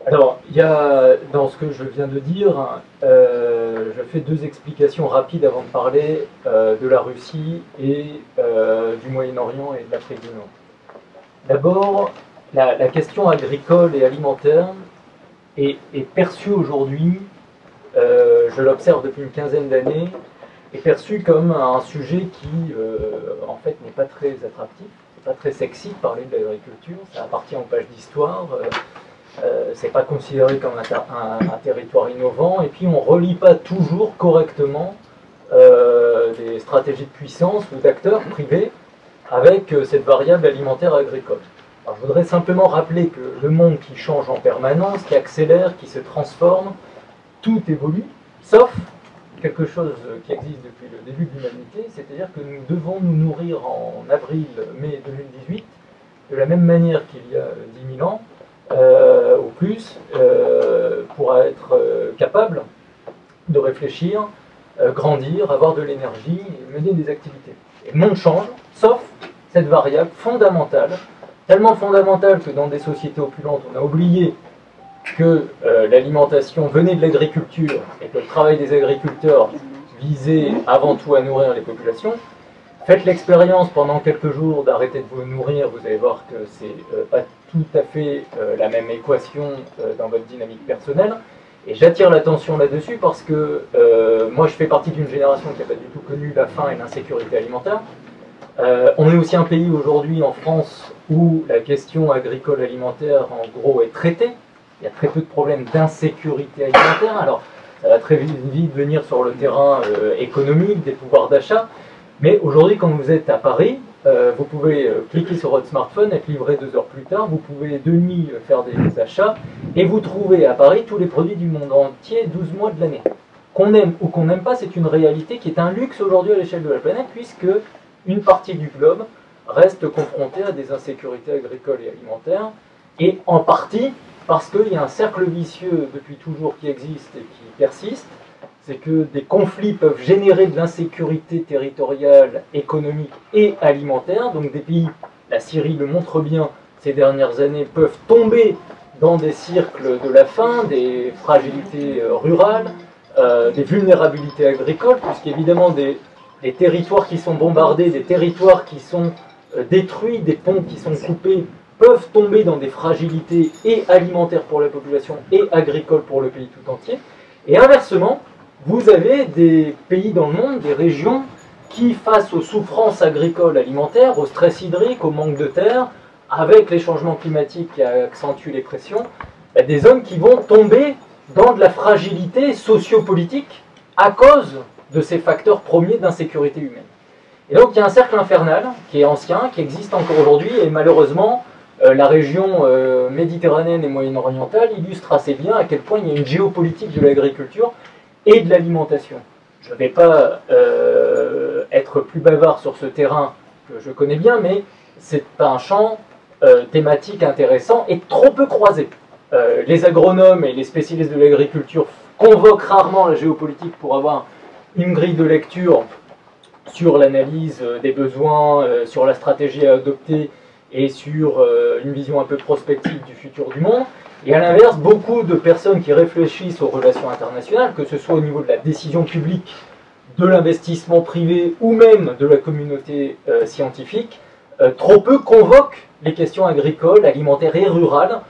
Alors, il y a, dans ce que je viens de dire, je fais deux explications rapides avant de parler de la Russie et du Moyen-Orient et de l'Afrique du Nord. D'abord, la question agricole et alimentaire est perçue aujourd'hui, je l'observe depuis une quinzaine d'années, est perçue comme un sujet qui, en fait, n'est pas très attractif, c'est pas très sexy de parler de l'agriculture, ça appartient aux pages d'histoire. C'est pas considéré comme un territoire innovant, et puis on relie pas toujours correctement des stratégies de puissance ou d'acteurs privés avec cette variable alimentaire agricole. Alors, je voudrais simplement rappeler que le monde qui change en permanence, qui accélère, qui se transforme, tout évolue, sauf quelque chose qui existe depuis le début de l'humanité, c'est-à-dire que nous devons nous nourrir en avril-mai 2018 de la même manière qu'il y a 10 000 ans, ou plus, pour être capable de réfléchir, grandir, avoir de l'énergie et mener des activités. Et le monde change, sauf cette variable fondamentale, tellement fondamentale que dans des sociétés opulentes, on a oublié que l'alimentation venait de l'agriculture et que le travail des agriculteurs visait avant tout à nourrir les populations. Faites l'expérience pendant quelques jours d'arrêter de vous nourrir, vous allez voir que c'est pas tout à fait la même équation dans votre dynamique personnelle. Et j'attire l'attention là-dessus parce que moi je fais partie d'une génération qui n'a pas du tout connu la faim et l'insécurité alimentaire. On est aussi un pays aujourd'hui en France où la question agricole alimentaire en gros est traitée. Il y a très peu de problèmes d'insécurité alimentaire. Alors Ça va très vite venir sur le terrain économique, des pouvoirs d'achat. Mais aujourd'hui, quand vous êtes à Paris, vous pouvez cliquer sur votre smartphone, être livré 2 heures plus tard, vous pouvez de nuit faire des achats, et vous trouvez à Paris tous les produits du monde entier 12 mois de l'année. Qu'on aime ou qu'on n'aime pas, c'est une réalité qui est un luxe aujourd'hui à l'échelle de la planète, puisque une partie du globe reste confrontée à des insécurités agricoles et alimentaires, et en partie parce qu'il y a un cercle vicieux depuis toujours qui existe et qui persiste, c'est que des conflits peuvent générer de l'insécurité territoriale, économique et alimentaire. Donc des pays, la Syrie le montre bien ces dernières années, peuvent tomber dans des cercles de la faim, des fragilités rurales, des vulnérabilités agricoles, puisqu'évidemment des territoires qui sont bombardés, des territoires qui sont détruits, des ponts qui sont coupés, peuvent tomber dans des fragilités et alimentaires pour la population et agricoles pour le pays tout entier. Et inversement, vous avez des pays dans le monde, des régions qui, face aux souffrances agricoles alimentaires, au stress hydrique, au manque de terre, avec les changements climatiques qui accentuent les pressions, des zones qui vont tomber dans de la fragilité sociopolitique à cause de ces facteurs premiers d'insécurité humaine. Et donc il y a un cercle infernal qui est ancien, qui existe encore aujourd'hui, et malheureusement, la région méditerranéenne et moyen-orientale illustre assez bien à quel point il y a une géopolitique de l'agriculture et de l'alimentation. Je ne vais pas être plus bavard sur ce terrain que je connais bien, mais c'est un champ thématique intéressant et trop peu croisé. Les agronomes et les spécialistes de l'agriculture convoquent rarement la géopolitique pour avoir une grille de lecture sur l'analyse des besoins, sur la stratégie à adopter et sur une vision un peu prospective du futur du monde. Et à l'inverse, beaucoup de personnes qui réfléchissent aux relations internationales, que ce soit au niveau de la décision publique, de l'investissement privé ou même de la communauté scientifique, trop peu convoquent les questions agricoles, alimentaires et rurales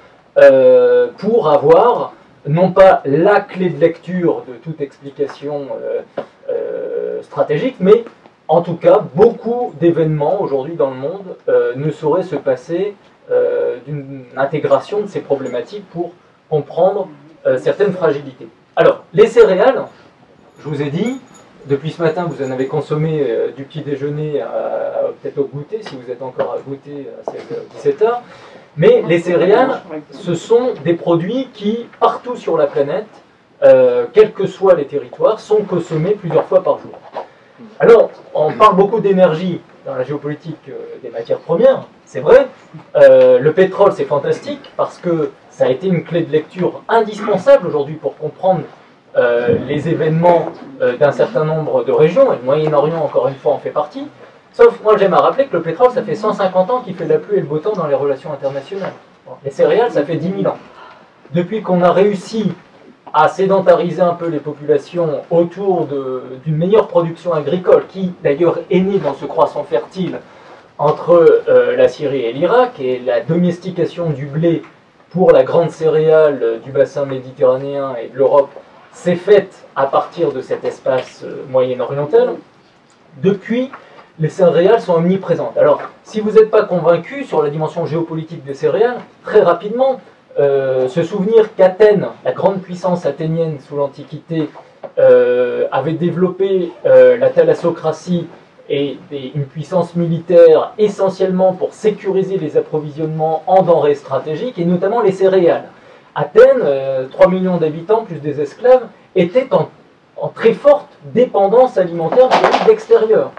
pour avoir non pas la clé de lecture de toute explication stratégique, mais en tout cas, beaucoup d'événements aujourd'hui dans le monde ne sauraient se passer d'une intégration de ces problématiques pour comprendre certaines fragilités. Alors, les céréales, je vous ai dit, depuis ce matin, vous en avez consommé du petit déjeuner peut-être au goûter, si vous êtes encore à goûter à 17 h. Mais les céréales, ce sont des produits qui, partout sur la planète, quels que soient les territoires, sont consommés plusieurs fois par jour. Alors, on parle beaucoup d'énergie dans la géopolitique des matières premières, c'est vrai. Le pétrole, c'est fantastique parce que ça a été une clé de lecture indispensable aujourd'hui pour comprendre les événements d'un certain nombre de régions, et le Moyen-Orient, encore une fois, en fait partie. Sauf, moi, j'aime à rappeler que le pétrole, ça fait 150 ans qu'il fait la pluie et le beau temps dans les relations internationales. Bon, les céréales, ça fait 10 000 ans. Depuis qu'on a réussi à sédentariser un peu les populations autour d'une meilleure production agricole, qui d'ailleurs est née dans ce croissant fertile entre la Syrie et l'Irak, et la domestication du blé pour la grande céréale du bassin méditerranéen et de l'Europe s'est faite à partir de cet espace moyen-oriental. Depuis, les céréales sont omniprésentes. Alors, si vous n'êtes pas convaincu sur la dimension géopolitique des céréales, très rapidement, se souvenir qu'Athènes, la grande puissance athénienne sous l'Antiquité, avait développé la thalassocratie et une puissance militaire essentiellement pour sécuriser les approvisionnements en denrées stratégiques, et notamment les céréales. Athènes, 3 millions d'habitants plus des esclaves, était en très forte dépendance alimentaire vis-à-vis de l'extérieur.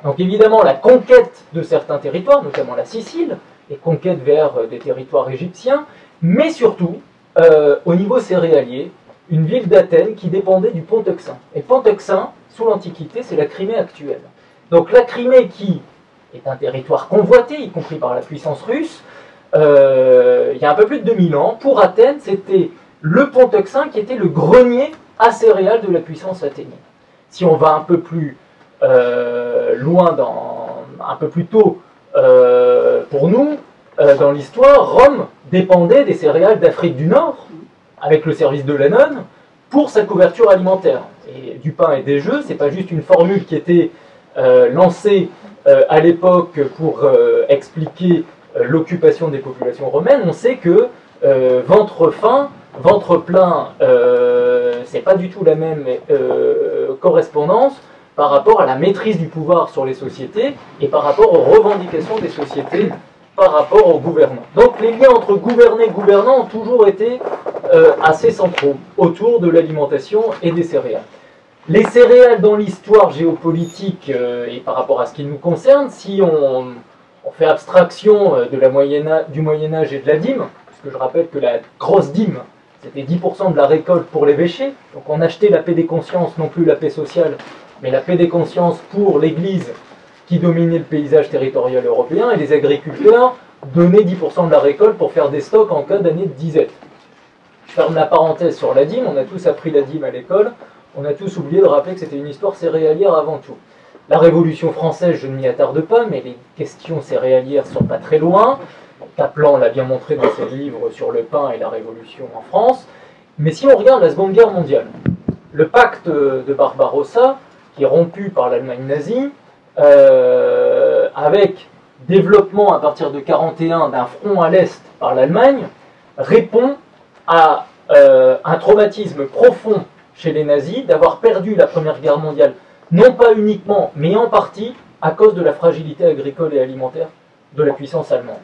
Donc évidemment, la conquête de certains territoires, notamment la Sicile, les conquêtes vers des territoires égyptiens, mais surtout, au niveau céréalier, une ville d'Athènes qui dépendait du pont Euxin. Et pont Euxin, sous l'Antiquité, c'est la Crimée actuelle. Donc la Crimée, qui est un territoire convoité, y compris par la puissance russe, il y a un peu plus de 2000 ans, pour Athènes, c'était le pont Euxin qui était le grenier à céréales de la puissance athénienne. Si on va un peu plus loin, un peu plus tôt pour nous, dans l'histoire, Rome dépendait des céréales d'Afrique du Nord, avec le service de Lanone, pour sa couverture alimentaire. Et du pain et des jeux, c'est pas juste une formule qui était lancée à l'époque pour expliquer l'occupation des populations romaines. On sait que ventre fin, ventre plein c'est pas du tout la même correspondance par rapport à la maîtrise du pouvoir sur les sociétés et par rapport aux revendications des sociétés par rapport aux gouvernants. Donc les liens entre gouverner et gouvernants ont toujours été assez centraux autour de l'alimentation et des céréales. Les céréales dans l'histoire géopolitique et par rapport à ce qui nous concerne, si on fait abstraction du Moyen-Âge et de la dîme, puisque je rappelle que la grosse dîme, c'était 10% de la récolte pour l'évêché, donc on achetait la paix des consciences, non plus la paix sociale, mais la paix des consciences pour l'Église qui dominait le paysage territorial européen, et les agriculteurs donnaient 10% de la récolte pour faire des stocks en cas d'année de disette. Je ferme la parenthèse sur la dîme, on a tous appris la dîme à l'école, on a tous oublié de rappeler que c'était une histoire céréalière avant tout. La Révolution française, je ne m'y attarde pas, mais les questions céréalières ne sont pas très loin. Kaplan l'a bien montré dans ses livres sur le pain et la Révolution en France. Mais si on regarde la Seconde Guerre mondiale, le pacte de Barbarossa, qui est rompu par l'Allemagne nazie, avec développement à partir de 1941 d'un front à l'Est par l'Allemagne, répond à un traumatisme profond chez les nazis d'avoir perdu la Première Guerre mondiale, non pas uniquement, mais en partie, à cause de la fragilité agricole et alimentaire de la puissance allemande.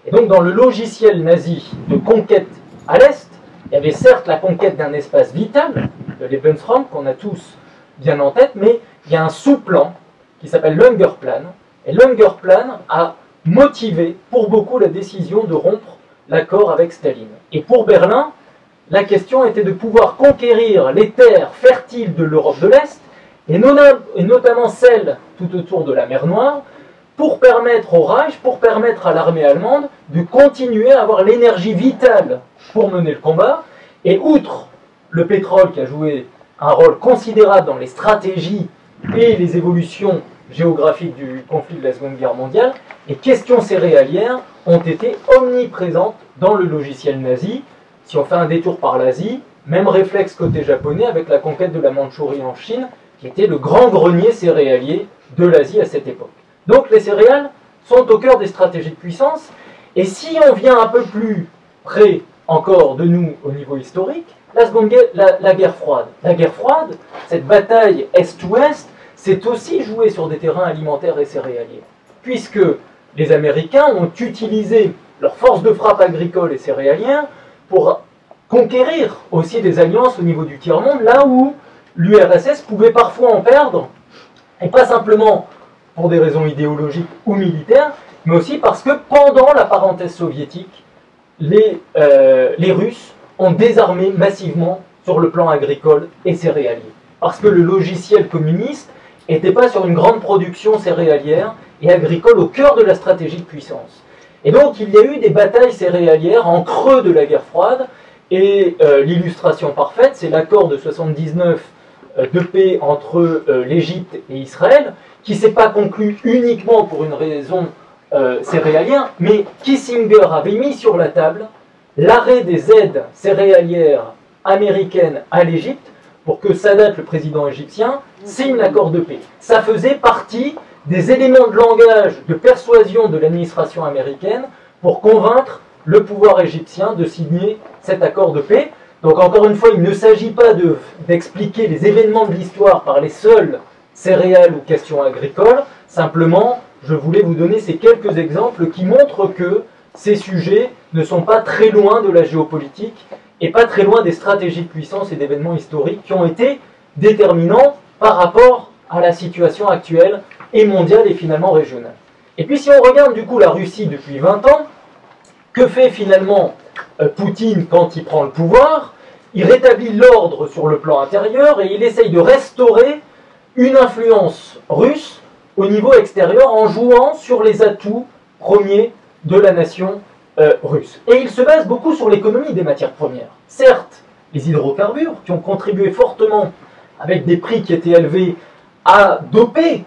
Et donc dans le logiciel nazi de conquête à l'Est, il y avait certes la conquête d'un espace vital, le Lebensraum, qu'on a tous bien en tête, mais il y a un sous-plan qui s'appelle l'Hungerplan, et l'Hungerplan a motivé pour beaucoup la décision de rompre l'accord avec Staline. Et pour Berlin, la question était de pouvoir conquérir les terres fertiles de l'Europe de l'Est, et notamment celles tout autour de la mer Noire, pour permettre au Reich, pour permettre à l'armée allemande de continuer à avoir l'énergie vitale pour mener le combat. Et outre le pétrole qui a joué un rôle considérable dans les stratégies et les évolutions géographiques du conflit de la Seconde Guerre mondiale, les questions céréalières ont été omniprésentes dans le logiciel nazi. Si on fait un détour par l'Asie, même réflexe côté japonais avec la conquête de la Mandchourie en Chine, qui était le grand grenier céréalier de l'Asie à cette époque. Donc les céréales sont au cœur des stratégies de puissance, et si on vient un peu plus près encore de nous au niveau historique, la guerre froide. La guerre froide, cette bataille Est-Ouest, c'est aussi joué sur des terrains alimentaires et céréaliers, puisque les Américains ont utilisé leur force de frappe agricole et céréalière pour conquérir aussi des alliances au niveau du tiers-monde, là où l'URSS pouvait parfois en perdre, et pas simplement pour des raisons idéologiques ou militaires, mais aussi parce que pendant la parenthèse soviétique, les Russes ont désarmé massivement sur le plan agricole et céréalier. Parce que le logiciel communiste n'était pas sur une grande production céréalière et agricole au cœur de la stratégie de puissance. Et donc il y a eu des batailles céréalières en creux de la guerre froide, et l'illustration parfaite, c'est l'accord de 1979 de paix entre l'Égypte et Israël, qui ne s'est pas conclu uniquement pour une raison céréalière, mais Kissinger avait mis sur la table l'arrêt des aides céréalières américaines à l'Égypte pour que Sadat, le président égyptien, signe l'accord de paix. Ça faisait partie des éléments de langage, de persuasion de l'administration américaine pour convaincre le pouvoir égyptien de signer cet accord de paix. Donc encore une fois, il ne s'agit pas d'expliquer les événements de l'histoire par les seules céréales ou questions agricoles, simplement je voulais vous donner ces quelques exemples qui montrent que ces sujets ne sont pas très loin de la géopolitique et pas très loin des stratégies de puissance et d'événements historiques qui ont été déterminants par rapport à la situation actuelle et mondiale et finalement régionale. Et puis si on regarde du coup la Russie depuis 20 ans, que fait finalement Poutine quand il prend le pouvoir? Il rétablit l'ordre sur le plan intérieur et il essaye de restaurer une influence russe au niveau extérieur en jouant sur les atouts premiers de la nation russe. Et il se base beaucoup sur l'économie des matières premières. Certes, les hydrocarbures qui ont contribué fortement avec des prix qui étaient élevés à doper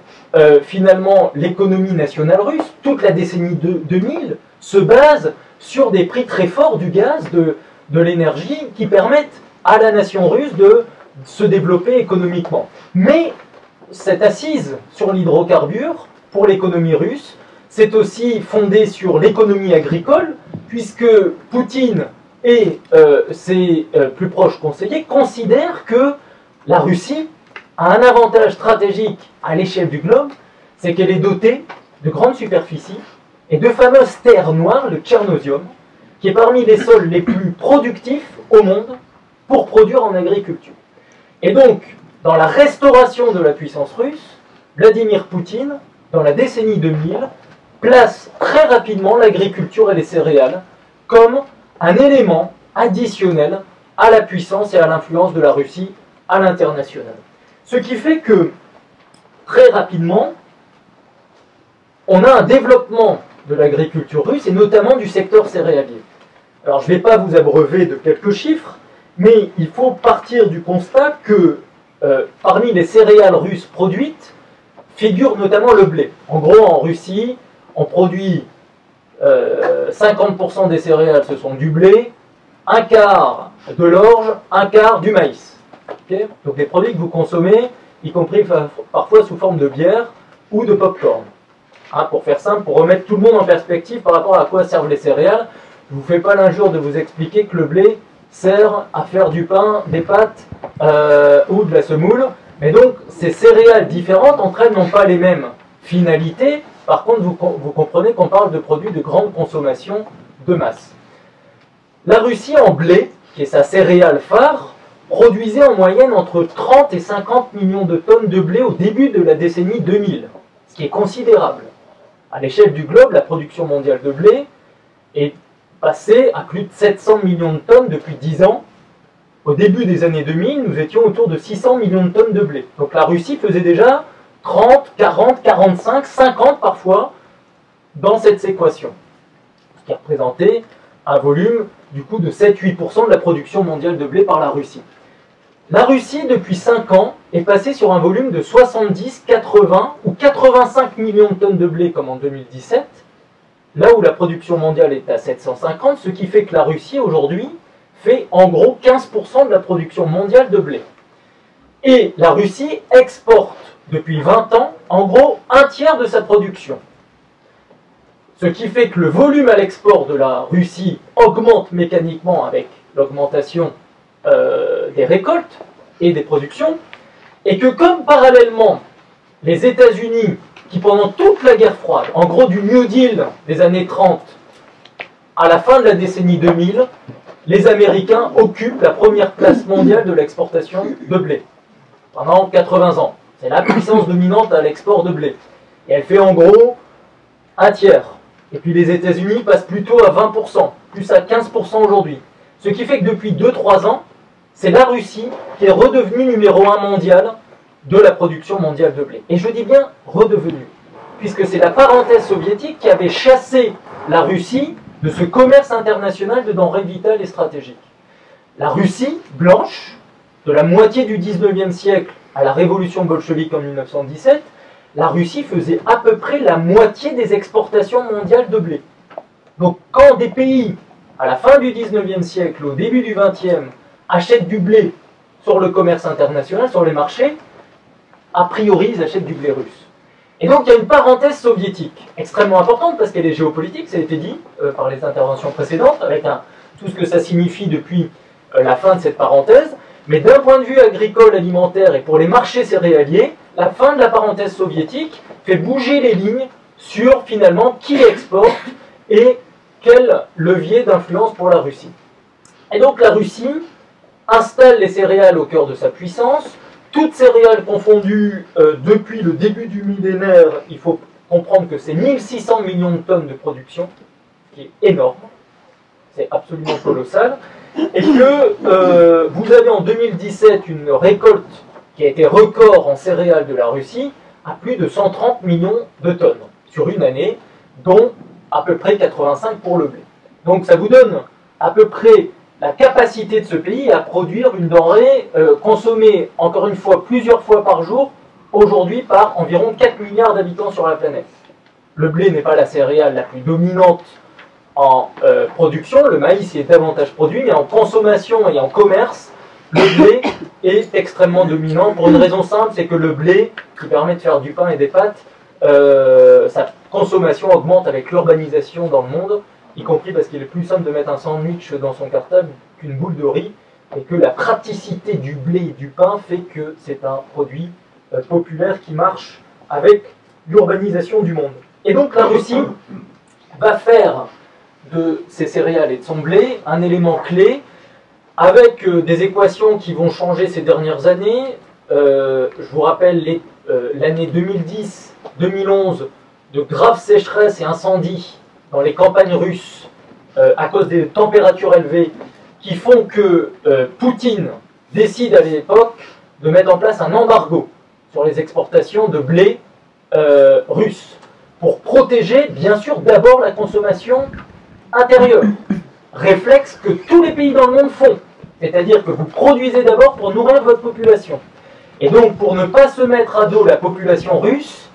finalement l'économie nationale russe. Toute la décennie 2000 se base sur des prix très forts du gaz, de l'énergie, qui permettent à la nation russe de se développer économiquement. Mais cette assise sur l'hydrocarbure, pour l'économie russe, c'est aussi fondé sur l'économie agricole, puisque Poutine et ses plus proches conseillers considèrent que la Russie a un avantage stratégique à l'échelle du globe, c'est qu'elle est dotée de grandes superficies et de fameuses terres noires, le tchernosium, qui est parmi les sols les plus productifs au monde pour produire en agriculture. Et donc, dans la restauration de la puissance russe, Vladimir Poutine, dans la décennie 2000, place très rapidement l'agriculture et les céréales comme un élément additionnel à la puissance et à l'influence de la Russie à l'international. Ce qui fait que, très rapidement, on a un développement de l'agriculture russe et notamment du secteur céréalier. Alors je ne vais pas vous abreuver de quelques chiffres, mais il faut partir du constat que parmi les céréales russes produites figure notamment le blé. En gros, en Russie, on produit 50% des céréales, ce sont du blé, un quart de l'orge, un quart du maïs. Okay, donc des produits que vous consommez, y compris parfois sous forme de bière ou de pop-corn. Hein, pour faire simple, pour remettre tout le monde en perspective par rapport à quoi servent les céréales, je ne vous fais pas l'injure de vous expliquer que le blé sert à faire du pain, des pâtes ou de la semoule. Mais donc, ces céréales différentes entre elles n'ont pas les mêmes finalités. Par contre, vous comprenez qu'on parle de produits de grande consommation de masse. La Russie en blé, qui est sa céréale phare, produisait en moyenne entre 30 et 50 millions de tonnes de blé au début de la décennie 2000, ce qui est considérable. À l'échelle du globe, la production mondiale de blé est passée à plus de 700 millions de tonnes depuis 10 ans. Au début des années 2000, nous étions autour de 600 millions de tonnes de blé. Donc la Russie faisait déjà 30, 40, 45, 50 parfois dans cette équation, ce qui représentait un volume du coup de 7-8% de la production mondiale de blé par la Russie. La Russie, depuis 5 ans, est passée sur un volume de 70, 80 ou 85 millions de tonnes de blé comme en 2017, là où la production mondiale est à 750, ce qui fait que la Russie aujourd'hui fait en gros 15% de la production mondiale de blé. Et la Russie exporte depuis 20 ans en gros un tiers de sa production. Ce qui fait que le volume à l'export de la Russie augmente mécaniquement avec l'augmentation des récoltes et des productions, et que comme parallèlement les États-Unis, qui pendant toute la guerre froide, en gros du New Deal des années 30 à la fin de la décennie 2000, les Américains occupent la première place mondiale de l'exportation de blé pendant 80 ans. C'est la puissance dominante à l'export de blé. Et elle fait en gros un tiers. Et puis les États-Unis passent plutôt à 20%, plus à 15% aujourd'hui. Ce qui fait que depuis 2-3 ans, c'est la Russie qui est redevenue numéro 1 mondial de la production mondiale de blé. Et je dis bien redevenue, puisque c'est la parenthèse soviétique qui avait chassé la Russie de ce commerce international de denrées vitales et stratégiques. La Russie, blanche, de la moitié du 19e siècle à la révolution bolchevique en 1917, la Russie faisait à peu près la moitié des exportations mondiales de blé. Donc quand des pays, à la fin du 19e siècle, au début du 20e, achètent du blé sur le commerce international, sur les marchés, a priori ils achètent du blé russe. Et donc il y a une parenthèse soviétique extrêmement importante parce qu'elle est géopolitique, ça a été dit par les interventions précédentes, avec tout ce que ça signifie depuis la fin de cette parenthèse. Mais d'un point de vue agricole, alimentaire et pour les marchés céréaliers, la fin de la parenthèse soviétique fait bouger les lignes sur finalement qui exporte et quel levier d'influence pour la Russie. Et donc la Russie installe les céréales au cœur de sa puissance. Toutes céréales confondues depuis le début du millénaire, il faut comprendre que c'est 1600 millions de tonnes de production, ce qui est énorme, c'est absolument colossal, et que vous avez en 2017 une récolte qui a été record en céréales de la Russie à plus de 130 millions de tonnes sur une année, dont à peu près 85 pour le blé. Donc ça vous donne à peu près la capacité de ce pays à produire une denrée consommée, encore une fois, plusieurs fois par jour, aujourd'hui par environ 4 milliards d'habitants sur la planète. Le blé n'est pas la céréale la plus dominante en production, le maïs y est davantage produit, mais en consommation et en commerce, le blé est extrêmement dominant pour une raison simple, c'est que le blé, qui permet de faire du pain et des pâtes, sa consommation augmente avec l'urbanisation dans le monde, y compris parce qu'il est plus simple de mettre un sandwich dans son cartable qu'une boule de riz, et que la praticité du blé et du pain fait que c'est un produit populaire qui marche avec l'urbanisation du monde. Et donc la Russie va faire de ses céréales et de son blé un élément clé, avec des équations qui vont changer ces dernières années. Je vous rappelle l'année 2010-2011 de graves sécheresses et incendies dans les campagnes russes à cause des températures élevées, qui font que Poutine décide à l'époque de mettre en place un embargo sur les exportations de blé russe, pour protéger bien sûr d'abord la consommation intérieure, réflexe que tous les pays dans le monde font, c'est-à-dire que vous produisez d'abord pour nourrir votre population. Et donc pour ne pas se mettre à dos la population russe,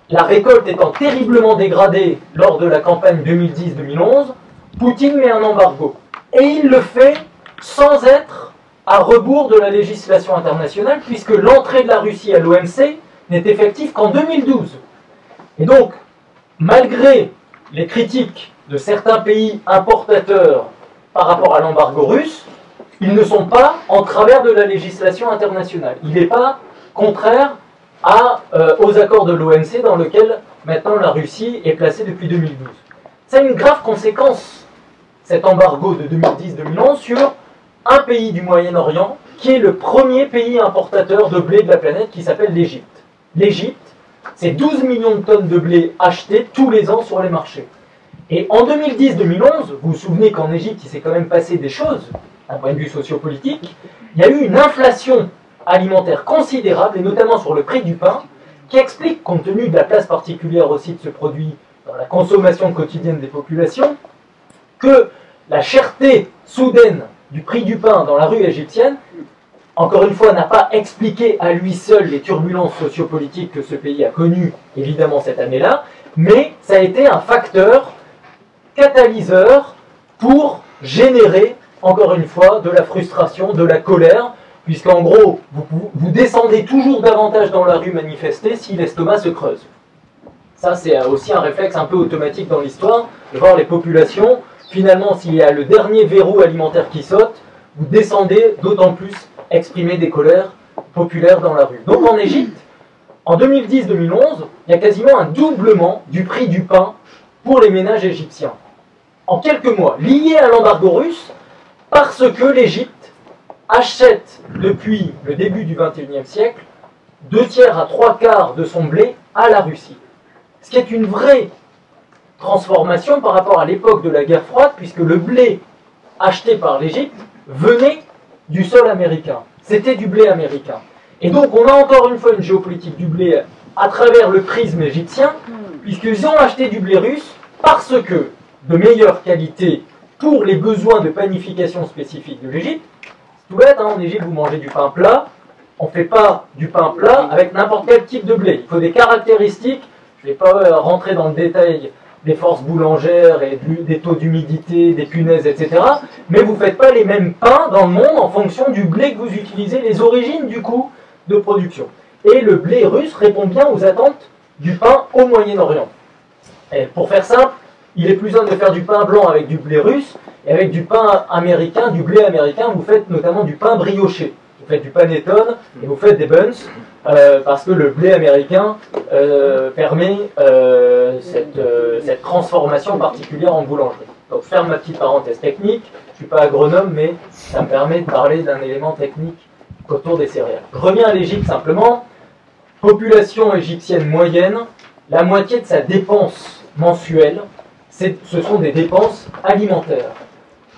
la récolte étant terriblement dégradée lors de la campagne 2010-2011, Poutine met un embargo. Et il le fait sans être à rebours de la législation internationale, puisque l'entrée de la Russie à l'OMC n'est effective qu'en 2012. Et donc, malgré les critiques de certains pays importateurs par rapport à l'embargo russe, ils ne sont pas en travers de la législation internationale. Il n'est pas contraire aux accords de l'OMC dans lesquels maintenant la Russie est placée depuis 2012. Ça a une grave conséquence, cet embargo de 2010-2011, sur un pays du Moyen-Orient qui est le premier pays importateur de blé de la planète, qui s'appelle l'Égypte. L'Égypte, c'est 12 millions de tonnes de blé achetées tous les ans sur les marchés. Et en 2010-2011, vous vous souvenez qu'en Égypte, il s'est quand même passé des choses, d'un point de vue sociopolitique. Il y a eu une inflation alimentaire considérable, et notamment sur le prix du pain, qui explique, compte tenu de la place particulière aussi de ce produit dans la consommation quotidienne des populations, que la cherté soudaine du prix du pain dans la rue égyptienne, encore une fois, n'a pas expliqué à lui seul les turbulences sociopolitiques que ce pays a connues, évidemment, cette année-là, mais ça a été un facteur catalyseur pour générer, encore une fois, de la frustration, de la colère, puisqu'en gros, vous descendez toujours davantage dans la rue manifester si l'estomac se creuse. Ça, c'est aussi un réflexe un peu automatique dans l'histoire, de voir les populations, finalement, s'il y a le dernier verrou alimentaire qui saute, vous descendez d'autant plus exprimer des colères populaires dans la rue. Donc en Égypte, en 2010-2011, il y a quasiment un doublement du prix du pain pour les ménages égyptiens. En quelques mois, lié à l'embargo russe, parce que l'Égypte achète depuis le début du XXIe siècle 2 tiers à 3 quarts de son blé à la Russie. Ce qui est une vraie transformation par rapport à l'époque de la guerre froide, puisque le blé acheté par l'Égypte venait du sol américain. C'était du blé américain. Et donc on a encore une fois une géopolitique du blé à travers le prisme égyptien, puisqu'ils ont acheté du blé russe parce que de meilleure qualité pour les besoins de panification spécifiques de l'Égypte. C'est tout bête, hein, en Égypte vous mangez du pain plat, on ne fait pas du pain plat avec n'importe quel type de blé. Il faut des caractéristiques, je ne vais pas rentrer dans le détail des forces boulangères et des taux d'humidité, des punaises, etc. Mais vous ne faites pas les mêmes pains dans le monde en fonction du blé que vous utilisez, les origines du coup de production. Et le blé russe répond bien aux attentes du pain au Moyen-Orient. Et pour faire simple, il est plus simple de faire du pain blanc avec du blé russe, et avec du pain américain, du blé américain, vous faites notamment du pain brioché. Vous faites du panettone et vous faites des buns, parce que le blé américain permet cette transformation particulière en boulangerie. Donc je ferme ma petite parenthèse technique, je ne suis pas agronome, mais ça me permet de parler d'un élément technique autour des céréales. Je reviens à l'Égypte simplement. Population égyptienne moyenne, la moitié de sa dépense mensuelle, ce sont des dépenses alimentaires,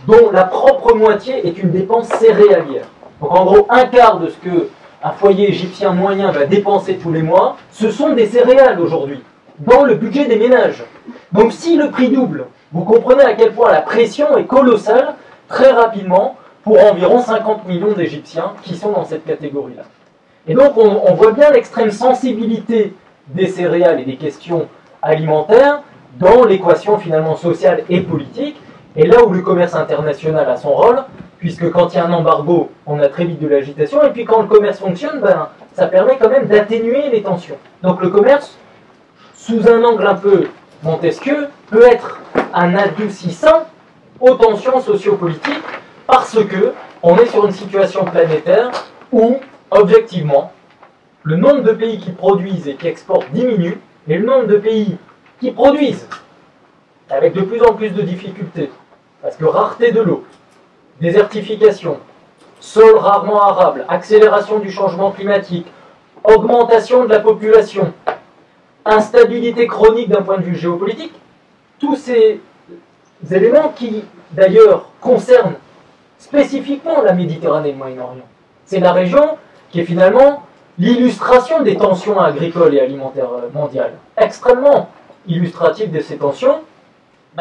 dont la propre moitié est une dépense céréalière. Donc en gros, un quart de ce qu'un foyer égyptien moyen va dépenser tous les mois, ce sont des céréales aujourd'hui, dans le budget des ménages. Donc si le prix double, vous comprenez à quel point la pression est colossale, très rapidement, pour environ 50 millions d'Égyptiens qui sont dans cette catégorie-là. Et donc on voit bien l'extrême sensibilité des céréales et des questions alimentaires dans l'équation finalement sociale et politique, et là où le commerce international a son rôle, puisque quand il y a un embargo, on a très vite de l'agitation, et puis quand le commerce fonctionne, ça permet quand même d'atténuer les tensions. Donc le commerce, sous un angle un peu Montesquieu, peut être un adoucissant aux tensions sociopolitiques parce que on est sur une situation planétaire où, objectivement, le nombre de pays qui produisent et qui exportent diminue, mais le nombre de pays qui produisent, avec de plus en plus de difficultés, parce que rareté de l'eau, désertification, sol rarement arable, accélération du changement climatique, augmentation de la population, instabilité chronique d'un point de vue géopolitique, tous ces éléments qui, d'ailleurs, concernent spécifiquement la Méditerranée et le Moyen-Orient. C'est la région qui est finalement l'illustration des tensions agricoles et alimentaires mondiales, extrêmement illustrative de ces tensions.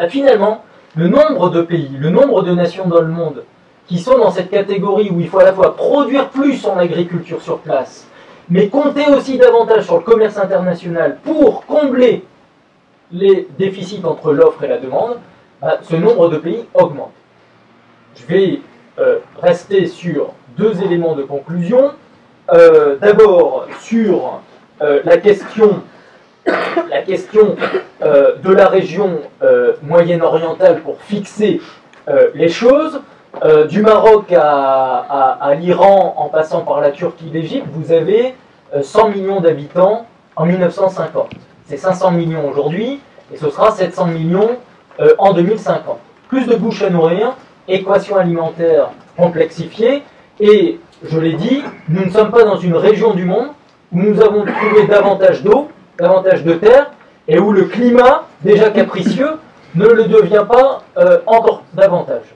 Finalement, le nombre de pays, le nombre de nations dans le monde qui sont dans cette catégorie où il faut à la fois produire plus en agriculture sur place, mais compter aussi davantage sur le commerce international pour combler les déficits entre l'offre et la demande, ce nombre de pays augmente. Je vais rester sur deux éléments de conclusion. D'abord sur la question de la région moyenne-orientale pour fixer les choses. Du Maroc à l'Iran, en passant par la Turquie, l'Égypte, vous avez 100 millions d'habitants en 1950. C'est 500 millions aujourd'hui, et ce sera 700 millions en 2050. Plus de bouches à nourrir, équation alimentaire complexifiée, et je l'ai dit, nous ne sommes pas dans une région du monde où nous avons trouvé davantage d'eau, davantage de terre, et où le climat, déjà capricieux, ne le devient pas encore davantage.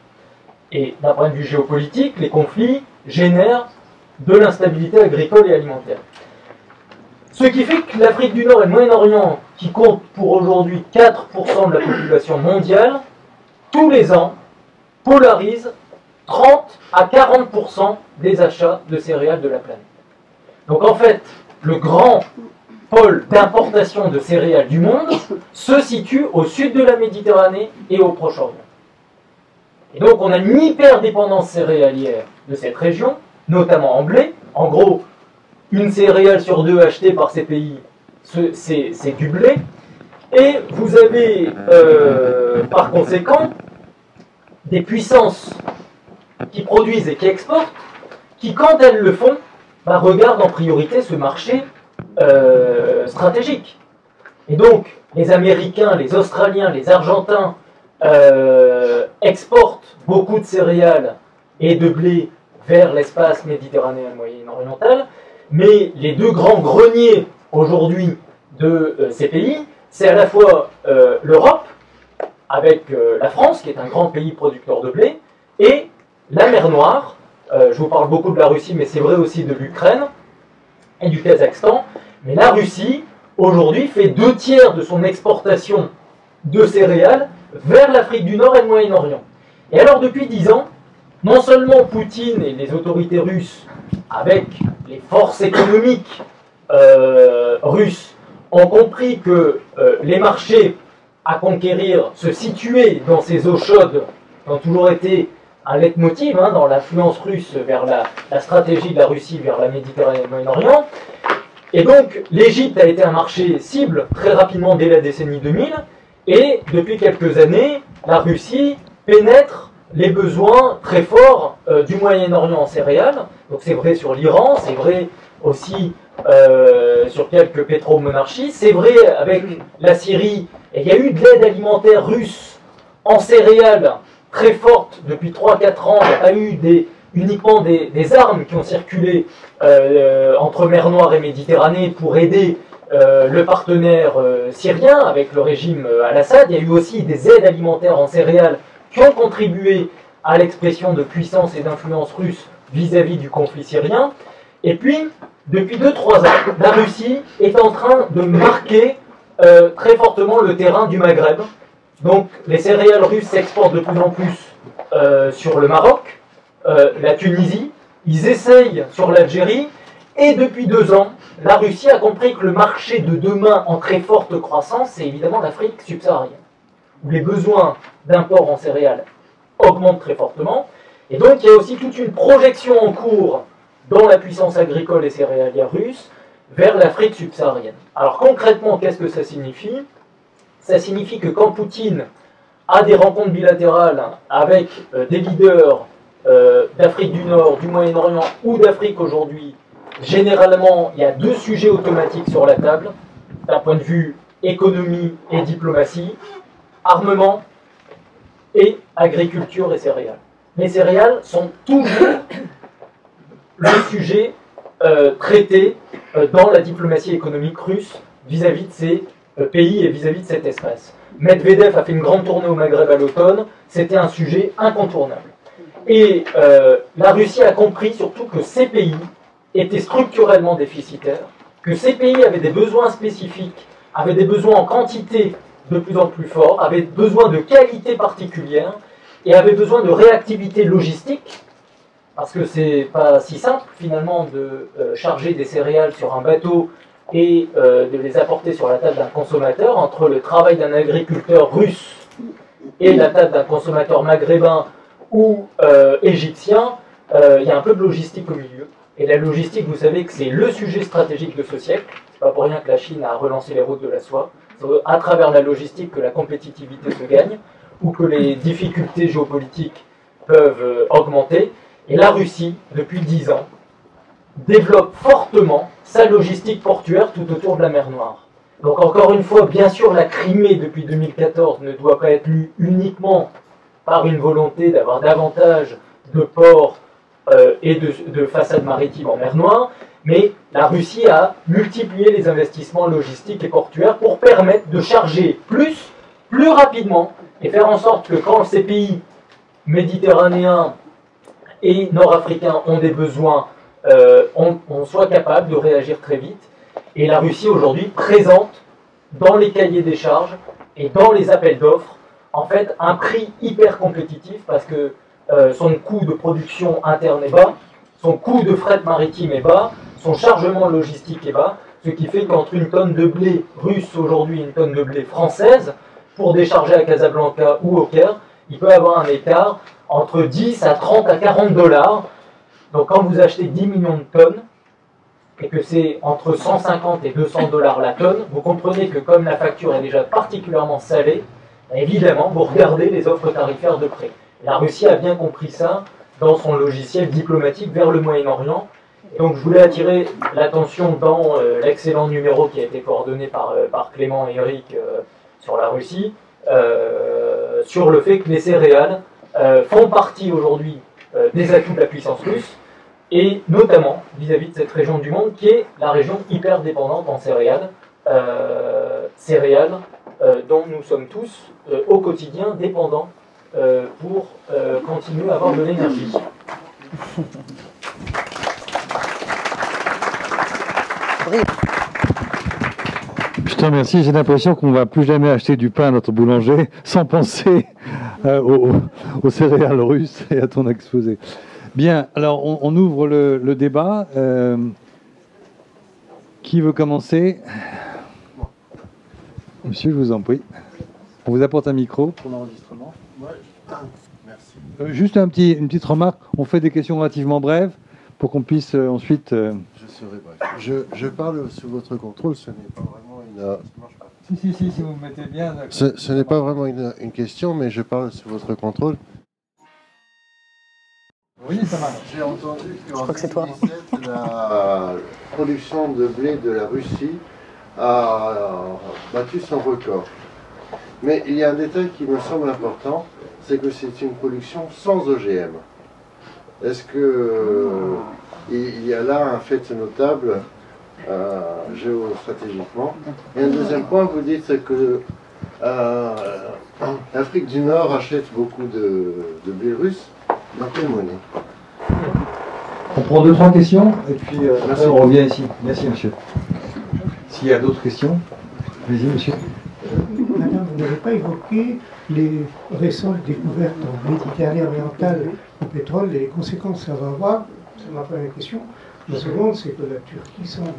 Et d'un point de vue géopolitique, les conflits génèrent de l'instabilité agricole et alimentaire. Ce qui fait que l'Afrique du Nord et le Moyen-Orient, qui comptent pour aujourd'hui 4% de la population mondiale, tous les ans, polarisent 30 à 40% des achats de céréales de la planète. Donc en fait, le grand pôle d'importation de céréales du monde se situe au sud de la Méditerranée et au Proche-Orient. Et donc on a une hyper-dépendance céréalière de cette région, notamment en blé. En gros, une céréale sur deux achetée par ces pays, c'est du blé. Et vous avez, par conséquent, des puissances qui produisent et qui exportent, qui, quand elles le font, regardent en priorité ce marché stratégique. Et donc, les Américains, les Australiens, les Argentins exportent beaucoup de céréales et de blé vers l'espace méditerranéen moyen-oriental, mais les deux grands greniers aujourd'hui de ces pays, c'est à la fois l'Europe, avec la France, qui est un grand pays producteur de blé, et la mer Noire. Je vous parle beaucoup de la Russie, mais c'est vrai aussi de l'Ukraine et du Kazakhstan. Mais la Russie, aujourd'hui, fait 2/3 de son exportation de céréales vers l'Afrique du Nord et le Moyen-Orient. Et alors, depuis 10 ans, non seulement Poutine et les autorités russes, avec les forces économiques russes, ont compris que les marchés à conquérir se situaient dans ces eaux chaudes, qui ont toujours été un leitmotiv dans l'influence russe vers la stratégie de la Russie vers la Méditerranée et le Moyen-Orient. Et donc, l'Égypte a été un marché cible très rapidement dès la décennie 2000, et depuis quelques années, la Russie pénètre les besoins très forts du Moyen-Orient en céréales. Donc c'est vrai sur l'Iran, c'est vrai aussi sur quelques pétromonarchies, c'est vrai avec la Syrie, et il y a eu de l'aide alimentaire russe en céréales très forte depuis 3-4 ans. Il n'y a pas eu uniquement des armes qui ont circulé entre mer Noire et Méditerranée pour aider le partenaire syrien avec le régime Al-Assad. Il y a eu aussi des aides alimentaires en céréales qui ont contribué à l'expression de puissance et d'influence russe vis-à-vis du conflit syrien. Et puis, depuis 2-3 ans, la Russie est en train de marquer très fortement le terrain du Maghreb. Donc, les céréales russes s'exportent de plus en plus sur le Maroc, la Tunisie, ils essayent sur l'Algérie, et depuis 2 ans, la Russie a compris que le marché de demain en très forte croissance, c'est évidemment l'Afrique subsaharienne, où les besoins d'import en céréales augmentent très fortement. Et donc, il y a aussi toute une projection en cours dans la puissance agricole et céréalière russe vers l'Afrique subsaharienne. Alors concrètement, qu'est-ce que ça signifie ? Ça signifie que quand Poutine à des rencontres bilatérales avec des leaders d'Afrique du Nord, du Moyen-Orient ou d'Afrique aujourd'hui, généralement, il y a deux sujets automatiques sur la table, d'un point de vue économie et diplomatie, armement et agriculture et céréales. Les céréales sont toujours le sujet traité dans la diplomatie économique russe vis-à-vis de ces pays et vis-à-vis de cet espace. Medvedev a fait une grande tournée au Maghreb à l'automne, c'était un sujet incontournable. Et la Russie a compris surtout que ces pays étaient structurellement déficitaires, que ces pays avaient des besoins spécifiques, avaient des besoins en quantité de plus en plus forts, avaient besoin de qualité particulière et avaient besoin de réactivité logistique, parce que c'est pas si simple finalement de charger des céréales sur un bateau et de les apporter sur la table d'un consommateur. Entre le travail d'un agriculteur russe et la table d'un consommateur maghrébin ou égyptien, il y a un peu de logistique au milieu. Et la logistique, vous savez que c'est le sujet stratégique de ce siècle. C'est pas pour rien que la Chine a relancé les routes de la soie. C'est à travers la logistique que la compétitivité se gagne, ou que les difficultés géopolitiques peuvent augmenter. Et la Russie, depuis 10 ans, développe fortement sa logistique portuaire tout autour de la mer Noire. Donc encore une fois, bien sûr, la Crimée depuis 2014 ne doit pas être lue uniquement par une volonté d'avoir davantage de ports et de façades maritimes en mer Noire, mais la Russie a multiplié les investissements logistiques et portuaires pour permettre de charger plus rapidement, et faire en sorte que quand ces pays méditerranéens et nord-africains ont des besoins, on soit capable de réagir très vite. Et la Russie aujourd'hui présente dans les cahiers des charges et dans les appels d'offres en fait un prix hyper compétitif, parce que son coût de production interne est bas, son coût de fret maritime est bas, son chargement logistique est bas, ce qui fait qu'entre une tonne de blé russe aujourd'hui et une tonne de blé française, pour décharger à Casablanca ou au Caire, il peut avoir un écart entre 10 à 30 à 40 $. Donc quand vous achetez 10 millions de tonnes, et que c'est entre 150 et 200 $ la tonne, vous comprenez que comme la facture est déjà particulièrement salée, évidemment, vous regardez les offres tarifaires de près. La Russie a bien compris ça dans son logiciel diplomatique vers le Moyen-Orient. Donc je voulais attirer l'attention dans l'excellent numéro qui a été coordonné par Clément et Eric sur la Russie, sur le fait que les céréales font partie aujourd'hui des atouts de la puissance russe, et notamment vis-à-vis de cette région du monde qui est la région hyper dépendante en céréales, dont nous sommes tous au quotidien dépendants pour continuer à avoir de l'énergie. Je te remercie. J'ai l'impression qu'on ne va plus jamais acheter du pain à notre boulanger sans penser aux céréales russes et à ton exposé. Bien, alors on ouvre le débat. Qui veut commencer? Monsieur, je vous en prie. On vous apporte un micro pour l'enregistrement. Merci. Juste une petite remarque. On fait des questions relativement brèves pour qu'on puisse ensuite... Je serai bref. Je parle sous votre contrôle. Ce n'est pas vraiment une... Si vous me mettez bien... Ce n'est pas vraiment une question, mais je parle sous votre contrôle. Oui, ça marche. J'ai entendu qu'en 2017, la production de blé de la Russie a battu son record. Mais il y a un détail qui me semble important, c'est que c'est une production sans OGM. Est-ce que il y a là un fait notable géostratégiquement? Et un deuxième point, vous dites que l'Afrique du Nord achète beaucoup de blé russe. Dans quelle monnaie? On prend 2-3 questions et puis après on revient ici. Merci monsieur. S'il y a d'autres questions, allez-y monsieur. Madame, vous n'avez pas évoqué les récentes découvertes en Méditerranée orientale au pétrole et les conséquences que ça va avoir. C'est ma première question. La seconde, c'est que la Turquie semble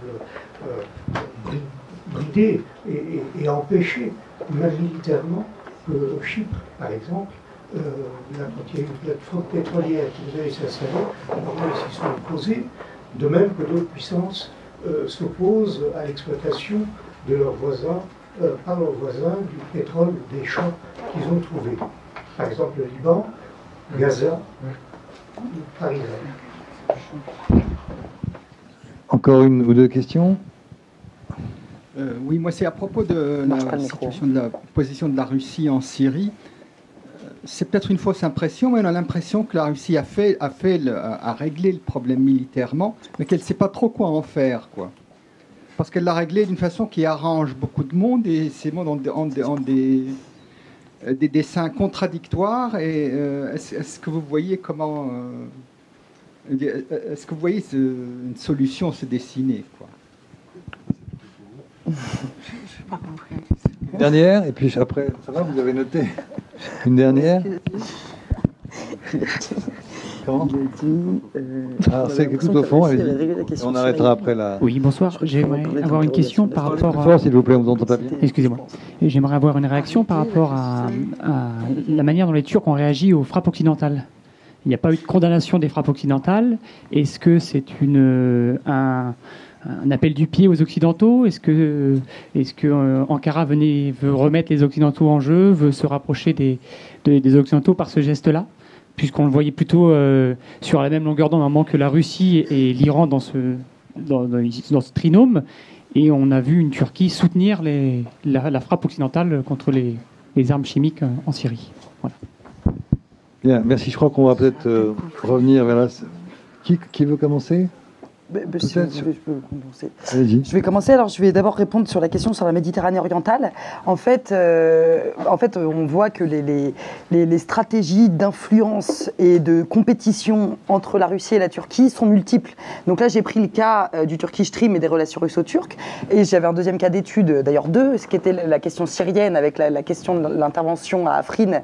brider et empêcher, même militairement, que Chypre, par exemple, quand il y a une plateforme pétrolière qui devait s'installer, normalement ils s'y sont opposés, de même que d'autres puissances s'opposent à l'exploitation de leurs voisins par leurs voisins du pétrole ou des champs qu'ils ont trouvés. Par exemple le Liban, Gaza, par Israël. Encore une ou deux questions? Oui, moi c'est à propos de la situation de la position de la Russie en Syrie. C'est peut-être une fausse impression, mais on a l'impression que la Russie a réglé le problème militairement, mais qu'elle ne sait pas trop quoi en faire, quoi. Parce qu'elle l'a réglé d'une façon qui arrange beaucoup de monde, et ces mondes ont des dessins contradictoires. Et est-ce que vous voyez comment... est-ce que vous voyez une solution se dessiner, quoi? Une dernière, et puis après, ça va, vous avez noté? Une dernière? Comment? Alors, c'est tout au fond, allez-y. On arrêtera après la... Oui, bonsoir. J'aimerais avoir une question par rapport à... S'il vous plaît, on vous entend pas bien. Excusez-moi. J'aimerais avoir une réaction par rapport à la manière dont les Turcs ont réagi aux frappes occidentales. Il n'y a pas eu de condamnation des frappes occidentales. Est-ce que c'est un appel du pied aux Occidentaux? Est-ce que Ankara veut remettre les Occidentaux en jeu, veut se rapprocher des Occidentaux par ce geste-là, puisqu'on le voyait plutôt sur la même longueur d'onde, à un moment que la Russie et l'Iran dans ce trinôme, et on a vu une Turquie soutenir la frappe occidentale contre les armes chimiques en Syrie. Voilà. Bien, merci. Je crois qu'on va peut-être revenir vers la... Qui veut commencer? Si je peux commencer. Allez-y. Je vais commencer. Alors, je vais d'abord répondre sur la question sur la Méditerranée orientale. En fait, on voit que les stratégies d'influence et de compétition entre la Russie et la Turquie sont multiples. Donc là, j'ai pris le cas du Turkish Stream et des relations russo-turques. Et j'avais un deuxième cas d'étude, d'ailleurs deux, ce qui était la question syrienne avec la question de l'intervention à Afrin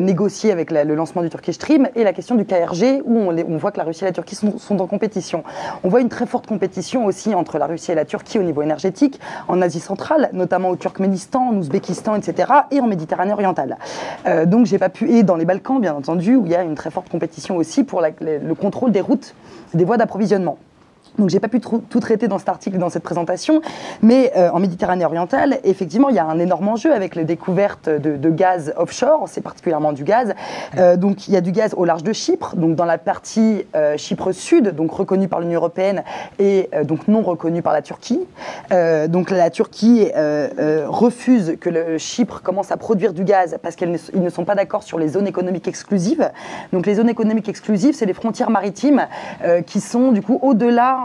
négociée avec le lancement du Turkish Stream, et la question du KRG où on voit que la Russie et la Turquie sont en compétition. On voit une très forte compétition aussi entre la Russie et la Turquie au niveau énergétique, en Asie centrale, notamment au Turkménistan, en Ouzbékistan, etc., et en Méditerranée orientale. Donc j'ai pas pu, et dans les Balkans, bien entendu, où il y a une très forte compétition aussi pour le contrôle des routes, des voies d'approvisionnement. Donc j'ai pas pu tout traiter dans cet article, dans cette présentation, mais en Méditerranée orientale, effectivement, il y a un énorme enjeu avec les découvertes de gaz offshore, c'est particulièrement du gaz. Donc il y a du gaz au large de Chypre, donc dans la partie Chypre Sud, donc reconnue par l'Union européenne et donc non reconnue par la Turquie. Donc la Turquie refuse que le Chypre commence à produire du gaz parce qu'ils ne sont pas d'accord sur les zones économiques exclusives. Donc les zones économiques exclusives, c'est les frontières maritimes qui sont du coup au-delà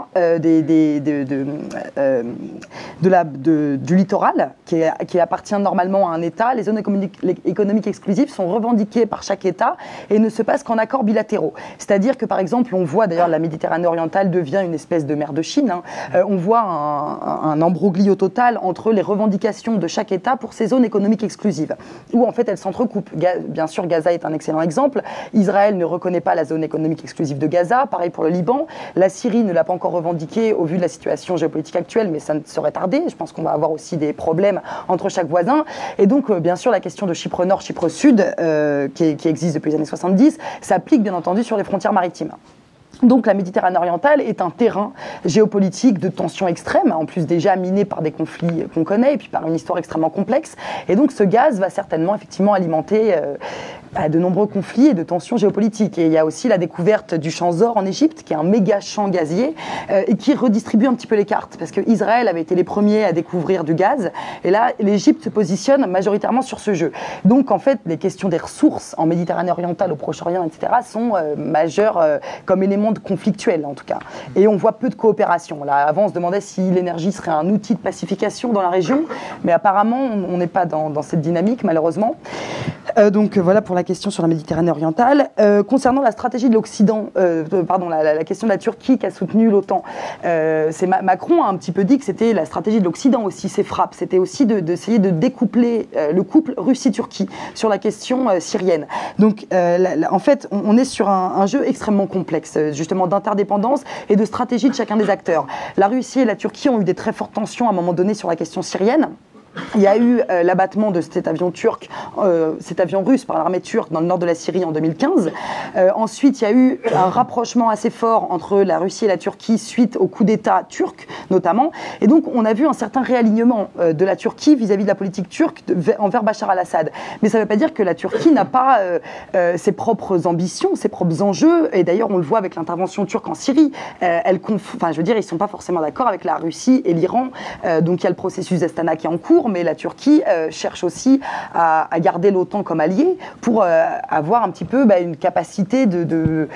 du littoral qui appartient normalement à un État. Les zones économiques exclusives sont revendiquées par chaque État et ne se passent qu'en accords bilatéraux. C'est-à-dire que par exemple, on voit d'ailleurs la Méditerranée orientale devient une espèce de mer de Chine. On voit un ambroglio total entre les revendications de chaque État pour ces zones économiques exclusives, où en fait elles s'entrecoupent. Bien sûr, Gaza est un excellent exemple. Israël ne reconnaît pas la zone économique exclusive de Gaza. Pareil pour le Liban. La Syrie ne l'a pas encore revendiqué au vu de la situation géopolitique actuelle, mais ça ne saurait tarder. Je pense qu'on va avoir aussi des problèmes entre chaque voisin. Et donc, bien sûr, la question de Chypre Nord, Chypre Sud, qui existe depuis les années 70, s'applique bien entendu sur les frontières maritimes. Donc la Méditerranée orientale est un terrain géopolitique de tensions extrêmes, en plus déjà miné par des conflits qu'on connaît et puis par une histoire extrêmement complexe. Et donc ce gaz va certainement effectivement alimenter de nombreux conflits et de tensions géopolitiques. Et il y a aussi la découverte du champ Zohr en Égypte, qui est un méga champ gazier et qui redistribue un petit peu les cartes, parce que Israël avait été les premiers à découvrir du gaz, et là l'Égypte se positionne majoritairement sur ce jeu. Donc en fait, les questions des ressources en Méditerranée orientale, au Proche-Orient, etc., sont majeures comme élément conflictuel en tout cas. Et on voit peu de coopération. Là, avant, on se demandait si l'énergie serait un outil de pacification dans la région, mais apparemment, on n'est pas dans cette dynamique, malheureusement. Donc voilà pour la question sur la Méditerranée orientale. Concernant la stratégie de l'Occident, la question de la Turquie qui a soutenu l'OTAN, Macron a un petit peu dit que c'était la stratégie de l'Occident aussi, ses frappes. C'était aussi d'essayer de découpler le couple Russie-Turquie sur la question syrienne. Donc en fait, on est sur un jeu extrêmement complexe, justement d'interdépendance et de stratégie de chacun des acteurs. La Russie et la Turquie ont eu des très fortes tensions à un moment donné sur la question syrienne. Il y a eu l'abattement de cet avion turc, cet avion russe par l'armée turque dans le nord de la Syrie en 2015. Ensuite, il y a eu un rapprochement assez fort entre la Russie et la Turquie suite au coup d'État turc, notamment. Et donc, on a vu un certain réalignement de la Turquie vis-à-vis de la politique turque envers Bachar al-Assad. Mais ça ne veut pas dire que la Turquie n'a pas ses propres ambitions, ses propres enjeux. Et d'ailleurs, on le voit avec l'intervention turque en Syrie. Enfin, je veux dire, ils ne sont pas forcément d'accord avec la Russie et l'Iran. Donc, il y a le processus d'Astana qui est en cours, mais la Turquie cherche aussi à garder l'OTAN comme allié pour avoir un petit peu une capacité de...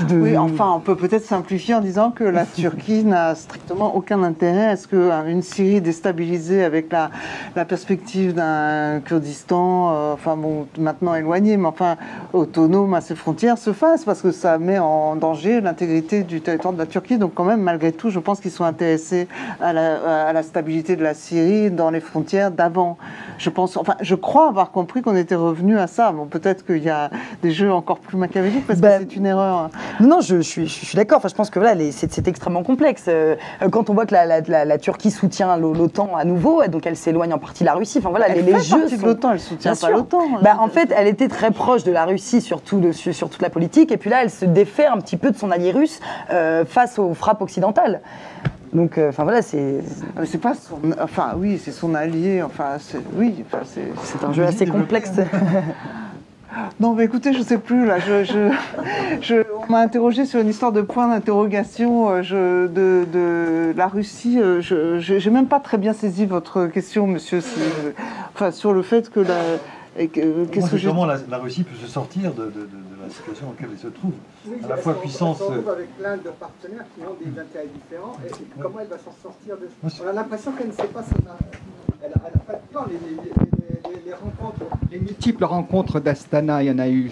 Oui, enfin, on peut peut-être simplifier en disant que la Turquie n'a strictement aucun intérêt à ce qu'une Syrie déstabilisée avec la perspective d'un Kurdistan, enfin bon, maintenant éloigné, mais enfin autonome à ses frontières, se fasse, parce que ça met en danger l'intégrité du territoire de la Turquie. Donc quand même, malgré tout, je pense qu'ils sont intéressés à la stabilité de la Syrie dans les frontières d'avant. Je crois avoir compris qu'on était revenu à ça. Bon, peut-être qu'il y a des jeux encore plus machiavéliques, parce que c'est une erreur. Non, je suis d'accord. Enfin, je pense que voilà, c'est extrêmement complexe. Quand on voit que la Turquie soutient l'OTAN à nouveau, donc elle s'éloigne en partie de la Russie. Enfin voilà, les jeux sont... de l'OTAN, elle soutient pas l'OTAN. En fait, elle était très proche de la Russie sur toute la politique, et puis là, elle se défait un petit peu de son allié russe face aux frappes occidentales. Donc, enfin voilà, c'est pas son... Enfin oui, c'est son allié. Enfin c'est un jeu assez complexe. Non, mais écoutez, je ne sais plus, là. On m'a interrogé sur une histoire de point d'interrogation de la Russie. Je n'ai même pas très bien saisi votre question, monsieur. Enfin, sur le fait que comment la Russie peut se sortir de la situation dans laquelle elle se trouve, à la fois puissance... Elle se retrouve avec plein de partenaires qui ont des intérêts différents, et comment elle va s'en sortir de ça. On a l'impression qu'elle ne sait pas... Elle n'a pas de plan, les multiples rencontres d'Astana, il y en a eu,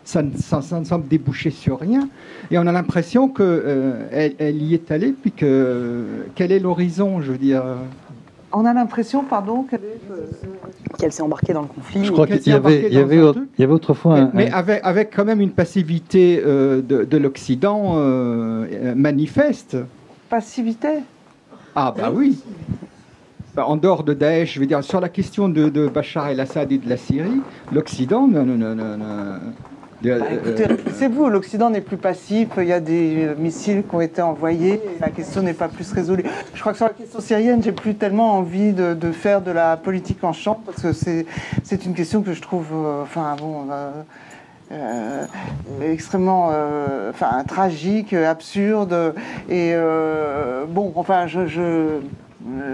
ça ne semble déboucher sur rien. Et on a l'impression qu'elle y est allée, puis quel est l'horizon, je veux dire. On a l'impression, pardon, qu'elle s'est embarquée dans le conflit. Je crois qu'il y avait autrefois mais avec quand même une passivité de l'Occident manifeste. Passivité ? Ah bah oui. En dehors de Daesh, je veux dire, sur la question de Bachar el-Assad et de la Syrie, l'Occident... écoutez, c'est vous, l'Occident n'est plus passif, il y a des missiles qui ont été envoyés, et la question n'est pas plus résolue. Je crois que sur la question syrienne, j'ai plus tellement envie de faire de la politique en champ, parce que c'est une question que je trouve... extrêmement tragique, absurde, et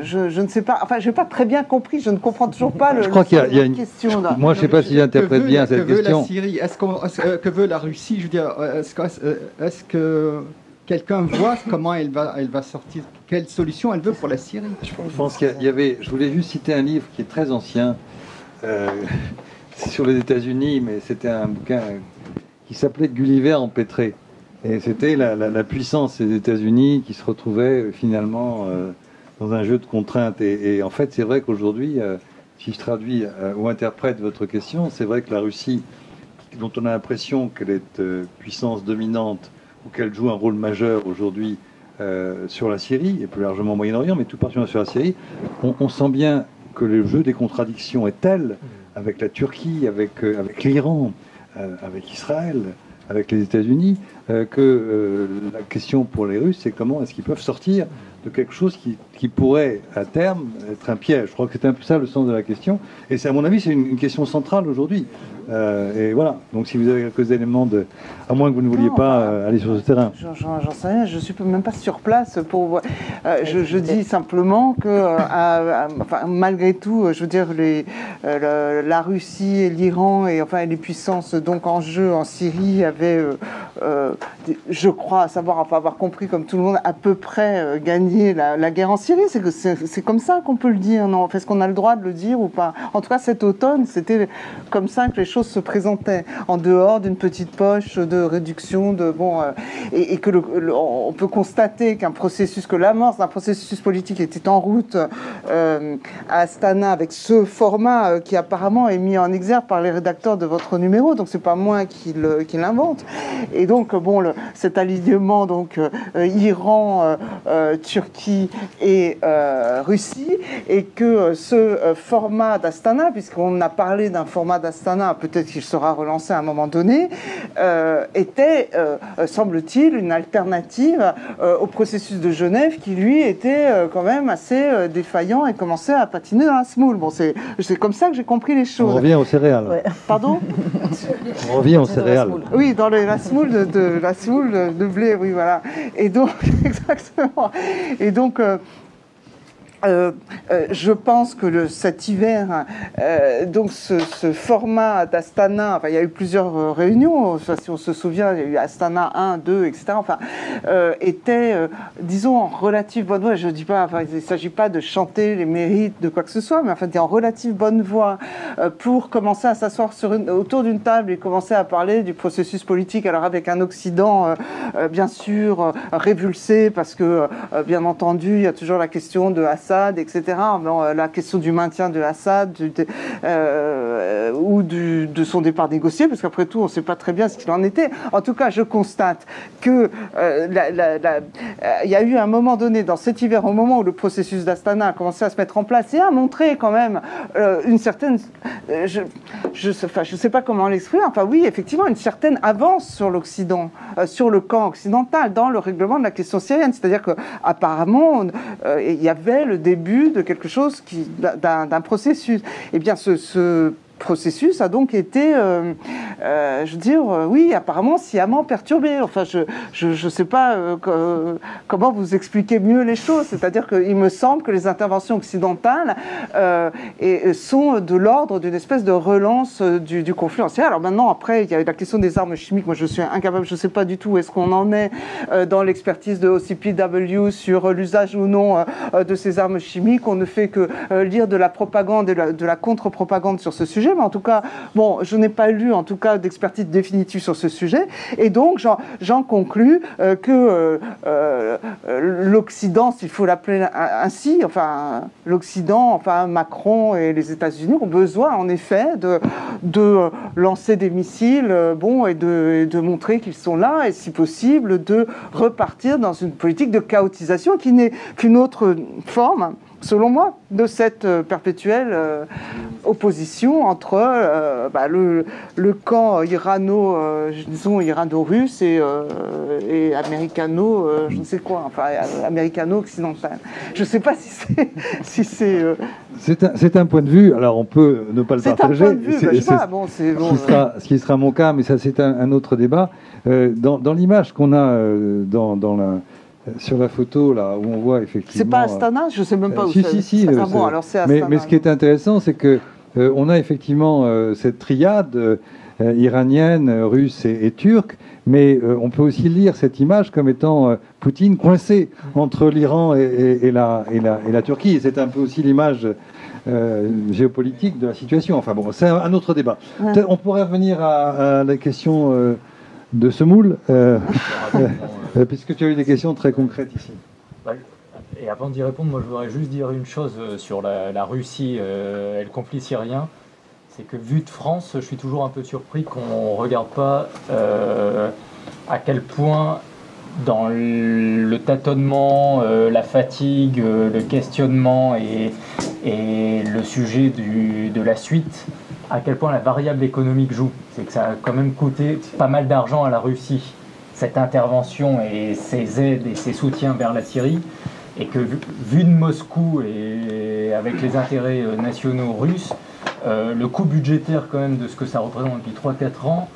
je ne sais pas, enfin, je n'ai pas très bien compris, je ne comprends toujours pas je crois qu'il y a une question. Moi, je ne sais pas si j'interprète bien cette question. Que veut la Syrie ? Que veut la Russie ? Je veux dire, est-ce que quelqu'un voit comment elle va sortir ? Quelle solution elle veut pour la Syrie ? Je pense qu'il y avait... Je voulais juste citer un livre qui est très ancien, sur les États-Unis, mais c'était un bouquin qui s'appelait Gulliver empêtré. Et c'était la puissance des États-Unis qui se retrouvait finalement... dans un jeu de contraintes. Et en fait, c'est vrai qu'aujourd'hui, si je traduis ou interprète votre question, c'est vrai que la Russie, dont on a l'impression qu'elle est puissance dominante ou qu'elle joue un rôle majeur aujourd'hui sur la Syrie, et plus largement au Moyen-Orient, mais tout particulièrement sur la Syrie, on sent bien que le jeu des contradictions est tel, avec la Turquie, avec l'Iran, avec Israël, avec les États-Unis, que la question pour les Russes, c'est comment est-ce qu'ils peuvent sortir de quelque chose qui pourrait, à terme, être un piège. Je crois que c'est un peu ça le sens de la question. Et c'est, à mon avis, c'est une question centrale aujourd'hui. Et voilà. Donc, si vous avez quelques éléments à moins que vous ne vouliez aller sur ce terrain. J'en sais rien. Je ne suis même pas sur place pour... je dis simplement que, malgré tout, je veux dire, la Russie et l'Iran et les puissances donc en jeu en Syrie avaient, je crois, avoir compris, comme tout le monde, à peu près gagné la guerre en Syrie. C'est comme ça qu'on peut le dire, non ? Est-ce qu'on a le droit de le dire ou pas ? En tout cas, cet automne, c'était comme ça que les choses se présentaient, en dehors d'une petite poche de réduction et que on peut constater que l'amorce d'un processus politique était en route à Astana avec ce format qui apparemment est mis en exergue par les rédacteurs de votre numéro, donc c'est pas moi qui l'invente. Et donc cet alignement Iran, Turquie et Russie, et que ce format d'Astana, puisqu'on a parlé d'un format d'Astana, peut-être qu'il sera relancé à un moment donné, était, semble-t-il, une alternative au processus de Genève qui, lui, était quand même assez défaillant et commençait à patiner dans la semoule. Bon, c'est comme ça que j'ai compris les choses. On revient aux céréales. Ouais. Pardon? On revient aux céréales. Oui, dans la semoule la semoule de blé, oui, voilà. Et donc, exactement. Et donc, je pense que cet hiver, donc ce format d'Astana, enfin, il y a eu plusieurs réunions, enfin, si on se souvient, il y a eu Astana 1, 2, etc., enfin, était, disons, en relative bonne voie. Je dis pas, enfin, il ne s'agit pas de chanter les mérites de quoi que ce soit, mais enfin, en relative bonne voie pour commencer à s'asseoir autour d'une table et commencer à parler du processus politique, alors avec un Occident, bien sûr, révulsé, parce que, bien entendu, il y a toujours la question de Assad, etc. Bon, la question du maintien de Assad ou de son départ négocié, parce qu'après tout, on ne sait pas très bien ce qu'il en était. En tout cas, je constate que il y a eu un moment donné dans cet hiver, au moment où le processus d'Astana a commencé à se mettre en place et a montré quand même une certaine, je sais pas comment l'exprimer, enfin oui, effectivement, une certaine avance sur l'Occident, sur le camp occidental, dans le règlement de la question syrienne. C'est-à-dire qu'apparemment, il y avait le début de quelque chose, d'un processus. Eh bien, ce processus a donc été, je veux dire, oui, apparemment sciemment perturbé. Enfin, je sais pas comment vous expliquer mieux les choses. C'est-à-dire qu'il me semble que les interventions occidentales sont de l'ordre d'une espèce de relance du conflit en Syrie. Alors maintenant, après, il y a la question des armes chimiques. Moi, je suis incapable, je sais pas du tout où est-ce qu'on en est dans l'expertise de OCPW sur l'usage ou non de ces armes chimiques. On ne fait que lire de la propagande et de la contre-propagande sur ce sujet. Mais en tout cas, bon, je n'ai pas lu en tout cas d'expertise définitive sur ce sujet, et donc j'en conclus que l'Occident, s'il faut l'appeler ainsi, enfin l'Occident, enfin Macron et les États-Unis ont besoin en effet de lancer des missiles, bon, et de montrer qu'ils sont là, et si possible de repartir dans une politique de chaotisation qui n'est qu'une autre forme, selon moi, de cette perpétuelle opposition entre le camp irano-russe et américano, je ne sais quoi, enfin américano-occidental. Je ne sais pas si c'est... C'est un point de vue, alors on peut ne pas le partager. C'est un point de vue, je sais pas, bon, c'est bon. Ce qui sera mon cas, mais ça c'est un autre débat. Dans l'image qu'on a sur la photo, là, où on voit effectivement... C'est pas Astana? Je ne sais même pas où c'est. Si, bon, alors c'est Astana. Mais ce qui est intéressant, c'est que on a effectivement cette triade iranienne, russe et turque, mais on peut aussi lire cette image comme étant Poutine coincé entre l'Iran et la Turquie. Et c'est un peu aussi l'image géopolitique de la situation. Enfin bon, c'est un autre débat. Ouais. On pourrait revenir à la question de semoule, puisque tu as eu des questions très concrètes ici. Et avant d'y répondre, moi je voudrais juste dire une chose sur la Russie et le conflit syrien. C'est que vu de France, je suis toujours un peu surpris qu'on ne regarde pas à quel point dans le tâtonnement, la fatigue, le questionnement et le sujet de la suite, à quel point la variable économique joue. C'est que ça a quand même coûté pas mal d'argent à la Russie, cette intervention et ces aides et ces soutiens vers la Syrie, et que vu de Moscou et avec les intérêts nationaux russes, le coût budgétaire quand même de ce que ça représente depuis 3-4 ans,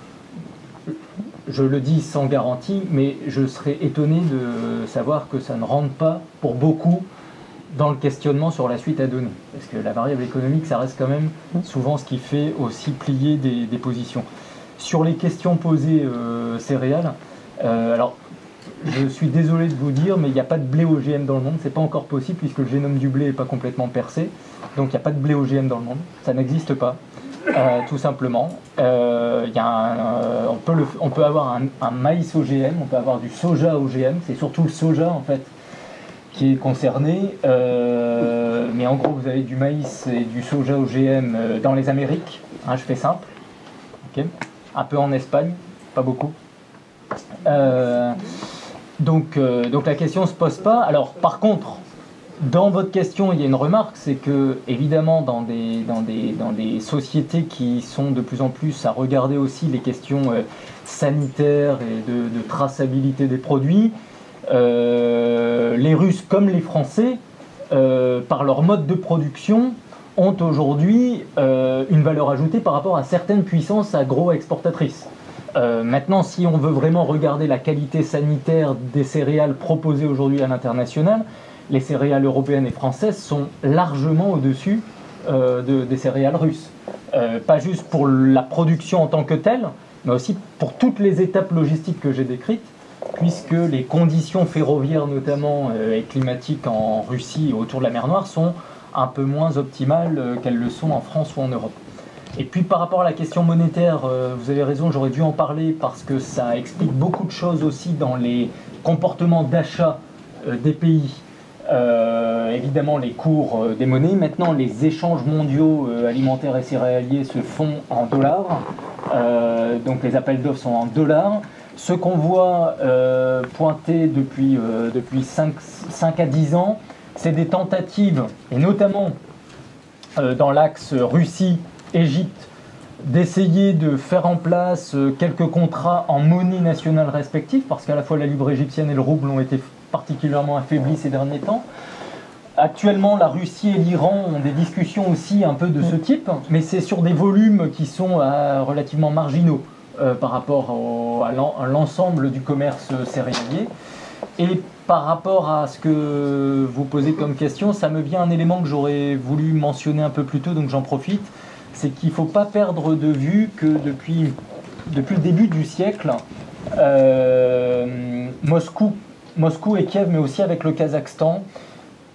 je le dis sans garantie, mais je serais étonné de savoir que ça ne rentre pas pour beaucoup dans le questionnement sur la suite à donner. Parce que la variable économique, ça reste quand même souvent ce qui fait aussi plier des positions. Sur les questions posées céréales, alors je suis désolé de vous dire, mais il n'y a pas de blé OGM dans le monde, c'est pas encore possible puisque le génome du blé n'est pas complètement percé, donc il n'y a pas de blé OGM dans le monde, ça n'existe pas, tout simplement. On peut avoir un maïs OGM, on peut avoir du soja OGM, c'est surtout le soja en fait qui est concerné, mais en gros vous avez du maïs et du soja OGM dans les Amériques, hein, je fais simple, okay. Un peu en Espagne, pas beaucoup. Donc la question ne se pose pas. Alors par contre, Dans votre question, il y a une remarque, c'est que évidemment dans des sociétés qui sont de plus en plus à regarder aussi les questions sanitaires et de traçabilité des produits, les Russes comme les Français, par leur mode de production, ont aujourd'hui une valeur ajoutée par rapport à certaines puissances agro-exportatrices. Maintenant, si on veut vraiment regarder la qualité sanitaire des céréales proposées aujourd'hui à l'international, les céréales européennes et françaises sont largement au-dessus des céréales russes. Pas juste pour la production en tant que telle, mais aussi pour toutes les étapes logistiques que j'ai décrites, puisque les conditions ferroviaires notamment et climatiques en Russie et autour de la mer Noire sont un peu moins optimales qu'elles le sont en France ou en Europe. Et puis par rapport à la question monétaire, vous avez raison, j'aurais dû en parler parce que ça explique beaucoup de choses aussi dans les comportements d'achat des pays. Évidemment les cours des monnaies. Maintenant les échanges mondiaux alimentaires et céréaliers se font en dollars, donc les appels d'offres sont en dollars. Ce qu'on voit pointer depuis 5 à 10 ans, c'est des tentatives, et notamment dans l'axe Russie-Égypte, d'essayer de faire en place quelques contrats en monnaie nationale respective, parce qu'à la fois la livre égyptienne et le rouble ont été particulièrement affaiblis ces derniers temps. Actuellement, la Russie et l'Iran ont des discussions aussi un peu de ce type, mais c'est sur des volumes qui sont relativement marginaux par rapport à l'ensemble du commerce céréalier. Et par rapport à ce que vous posez comme question, ça me vient un élément que j'aurais voulu mentionner un peu plus tôt, donc j'en profite, c'est qu'il ne faut pas perdre de vue que depuis le début du siècle, Moscou et Kiev, mais aussi avec le Kazakhstan,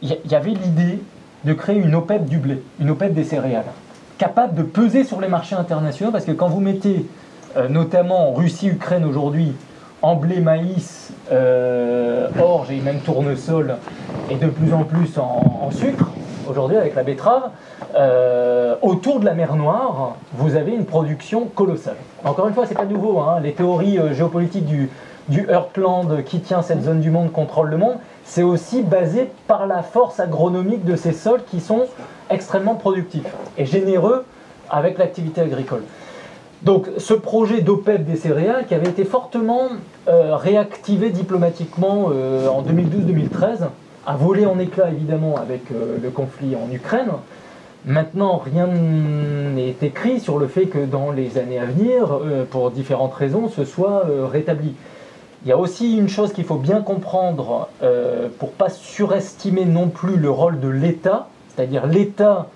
il y avait l'idée de créer une OPEP du blé, une OPEP des céréales, capable de peser sur les marchés internationaux, parce que quand vous mettez notamment Russie-Ukraine aujourd'hui en blé, maïs, orge et même tournesol, et de plus en plus en sucre, aujourd'hui avec la betterave, autour de la mer Noire, vous avez une production colossale. Encore une fois, c'est pas nouveau, hein, les théories géopolitiques du Heartland qui tient cette zone du monde, contrôle le monde, c'est aussi basé par la force agronomique de ces sols qui sont extrêmement productifs et généreux avec l'activité agricole. Donc ce projet d'OPEP des céréales qui avait été fortement réactivé diplomatiquement en 2012-2013, a volé en éclats évidemment avec le conflit en Ukraine. Maintenant, rien n'est écrit sur le fait que dans les années à venir, pour différentes raisons, ce soit rétabli. Il y a aussi une chose qu'il faut bien comprendre pour ne pas surestimer non plus le rôle de l'État, c'est-à-dire l'État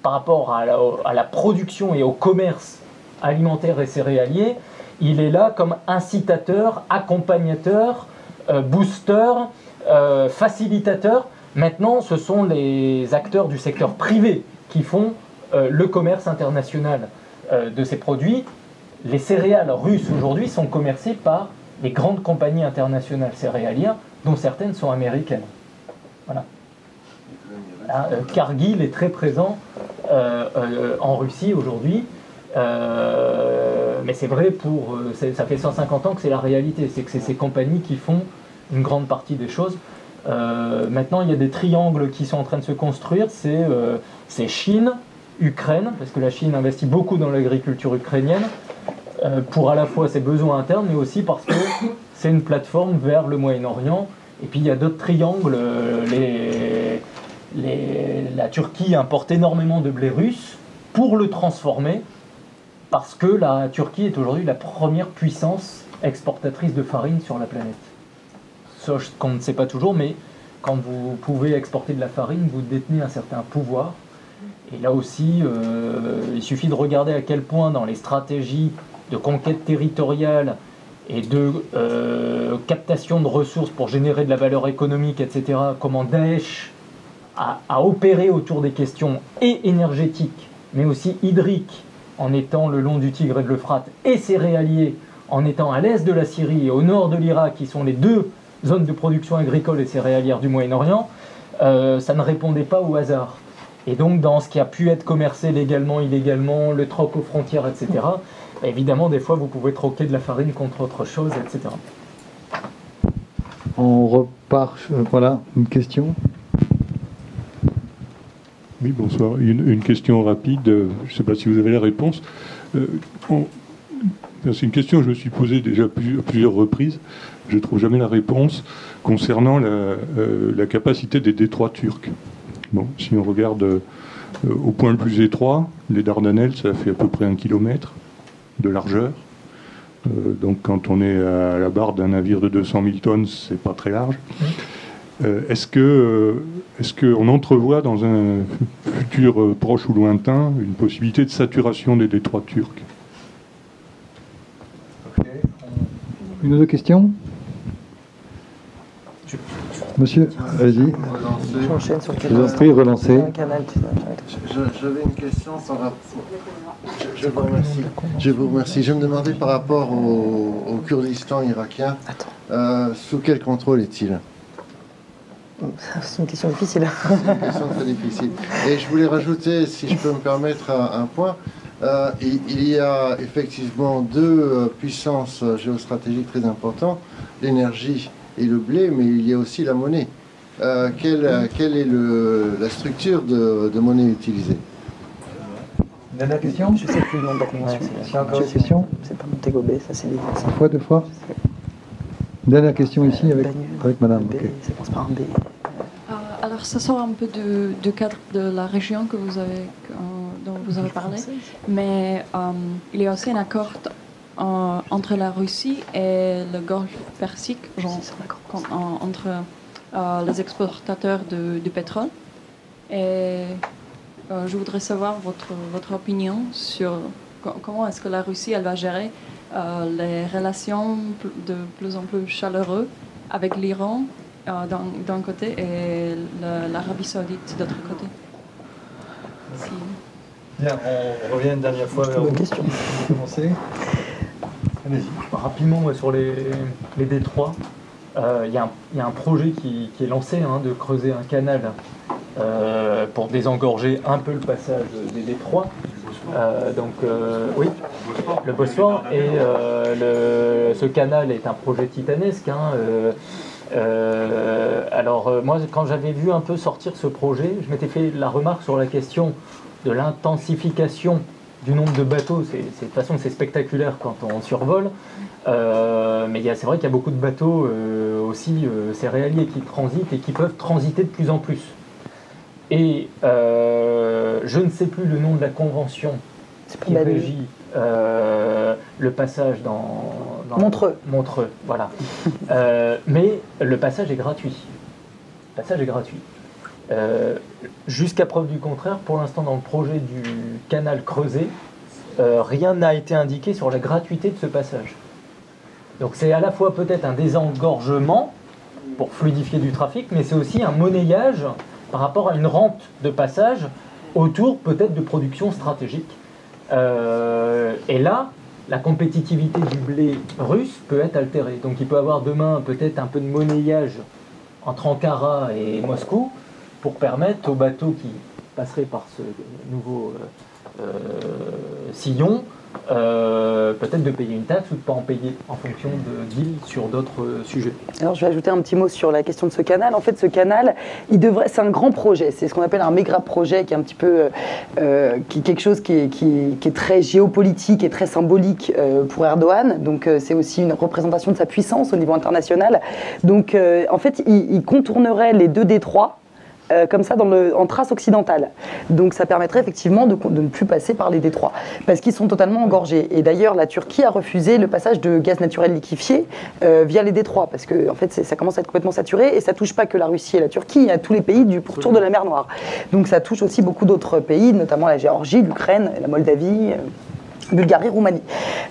par rapport à la production et au commerce alimentaire et céréalier, il est là comme incitateur, accompagnateur, booster, facilitateur. Maintenant, ce sont les acteurs du secteur privé qui font le commerce international de ces produits. Les céréales russes aujourd'hui sont commercées par les grandes compagnies internationales céréalières, dont certaines sont américaines. Voilà. Cargill est très présent en Russie aujourd'hui, mais c'est vrai, ça fait 150 ans que c'est la réalité, c'est que c'est ces compagnies qui font une grande partie des choses. Maintenant, il y a des triangles qui sont en train de se construire, c'est Chine, Ukraine, parce que la Chine investit beaucoup dans l'agriculture ukrainienne, pour à la fois ses besoins internes, mais aussi parce que c'est une plateforme vers le Moyen-Orient. Et puis il y a d'autres triangles. La Turquie importe énormément de blé russe pour le transformer, parce que la Turquie est aujourd'hui la première puissance exportatrice de farine sur la planète. Ce qu'on ne sait pas toujours, mais quand vous pouvez exporter de la farine, vous détenez un certain pouvoir. Et là aussi, il suffit de regarder à quel point dans les stratégies de conquête territoriale et de captation de ressources pour générer de la valeur économique, etc., comment Daesh a opéré autour des questions et énergétiques, mais aussi hydriques, en étant le long du Tigre et de l'Euphrate, et céréaliers, en étant à l'est de la Syrie et au nord de l'Irak, qui sont les deux zones de production agricole et céréalière du Moyen-Orient, ça ne répondait pas au hasard. Et donc, dans ce qui a pu être commercé légalement, illégalement, le troc aux frontières, etc., évidemment, des fois, vous pouvez troquer de la farine contre autre chose, etc. On repart. Voilà, une question. Oui, bonsoir. Une question rapide. Je ne sais pas si vous avez la réponse. C'est une question que je me suis posée déjà à plusieurs reprises. Je ne trouve jamais la réponse concernant la capacité des détroits turcs. Bon, si on regarde au point le plus étroit, les Dardanelles, ça fait à peu près 1 kilomètre de largeur. Donc quand on est à la barre d'un navire de 200 000 tonnes, c'est pas très large. Est-ce qu'on entrevoit dans un futur proche ou lointain une possibilité de saturation des détroits turcs? Une autre question? Monsieur, allez-y. J'enchaîne sur le Je vous en prie, relancez. J'avais une question par rapport. Je vous remercie. Je vous remercie. Je me demandais par rapport au Kurdistan irakien, sous quel contrôle est-il? C'est une question difficile. C'est une question très difficile. Et je voulais rajouter, si je peux me permettre, un point. Il y a effectivement deux puissances géostratégiques très importantes, l'énergie et le blé, mais il y a aussi la monnaie. Quelle est la structure de monnaie utilisée? Dernière question? Je ne sais plus le nom de la convention. C'est encore une question? C'est pas Montego Bay, ça c'est les... Une fois, deux fois? Dernière question ici avec madame. B, ça commence par un B. Alors ça sort un peu du cadre de la région que vous avez, dont vous avez parlé, mais il y a aussi un accord entre la Russie et le Golfe Persique, genre, entre les exportateurs de pétrole. Et je voudrais savoir votre opinion sur comment est-ce que la Russie elle va gérer les relations de plus en plus chaleureuses avec l'Iran d'un côté et l'Arabie Saoudite de l'autre côté. Si... Bien, on revient une dernière fois vers vous. Bonne question. Vous commencez. Allez-y. Rapidement, sur les détroits, il y a un projet qui est lancé de creuser un canal pour désengorger un peu le passage des détroits. Oui, le Bosphore. Et ce canal est un projet titanesque. Moi, quand j'avais vu un peu sortir ce projet, je m'étais fait la remarque sur la question de l'intensification du nombre de bateaux. De toute façon, c'est spectaculaire quand on survole. Mais c'est vrai qu'il y a beaucoup de bateaux aussi céréaliers qui transitent et qui peuvent transiter de plus en plus. Et je ne sais plus le nom de la convention qui régit le passage dans Montreux. Montreux, voilà. Mais le passage est gratuit. Le passage est gratuit. Jusqu'à preuve du contraire, pour l'instant, dans le projet du canal creusé, rien n'a été indiqué sur la gratuité de ce passage. Donc c'est à la fois peut-être un désengorgement pour fluidifier du trafic, mais c'est aussi un monnayage par rapport à une rente de passage autour peut-être de production stratégique. Et là, la compétitivité du blé russe peut être altérée. Donc il peut y avoir demain peut-être un peu de monnayage entre Ankara et Moscou pour permettre aux bateaux qui passeraient par ce nouveau sillon peut-être de payer une taxe ou de ne pas en payer en fonction de deals sur d'autres sujets. Alors je vais ajouter un petit mot sur la question de ce canal. En fait, ce canal, c'est un grand projet. C'est ce qu'on appelle un méga projet qui est un petit peu quelque chose qui est très géopolitique et très symbolique pour Erdogan. Donc c'est aussi une représentation de sa puissance au niveau international. Donc en fait, il contournerait les deux détroits. Comme ça en trace occidentale. Donc ça permettrait effectivement de ne plus passer par les détroits, parce qu'ils sont totalement engorgés. Et d'ailleurs, la Turquie a refusé le passage de gaz naturel liquéfié via les détroits, parce que en fait, ça commence à être complètement saturé, et ça touche pas que la Russie et la Turquie, à tous les pays du pourtour de la mer Noire. Donc ça touche aussi beaucoup d'autres pays, notamment la Géorgie, l'Ukraine, la Moldavie... Bulgarie, Roumanie.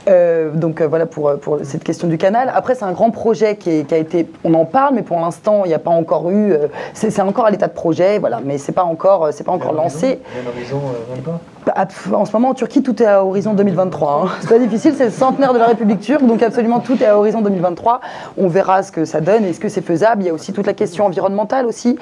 Voilà pour cette question du canal. Après, c'est un grand projet qui a été... On en parle, mais pour l'instant, il n'y a pas encore eu... c'est encore à l'état de projet, voilà, mais c'est pas encore lancé. Il y a un horizon, même pas. En ce moment, en Turquie, tout est à horizon 2023. Hein. C'est pas difficile, c'est le centenaire de la République turque, donc absolument tout est à horizon 2023. On verra ce que ça donne, est-ce que c'est faisable. Il y a aussi toute la question environnementale aussi,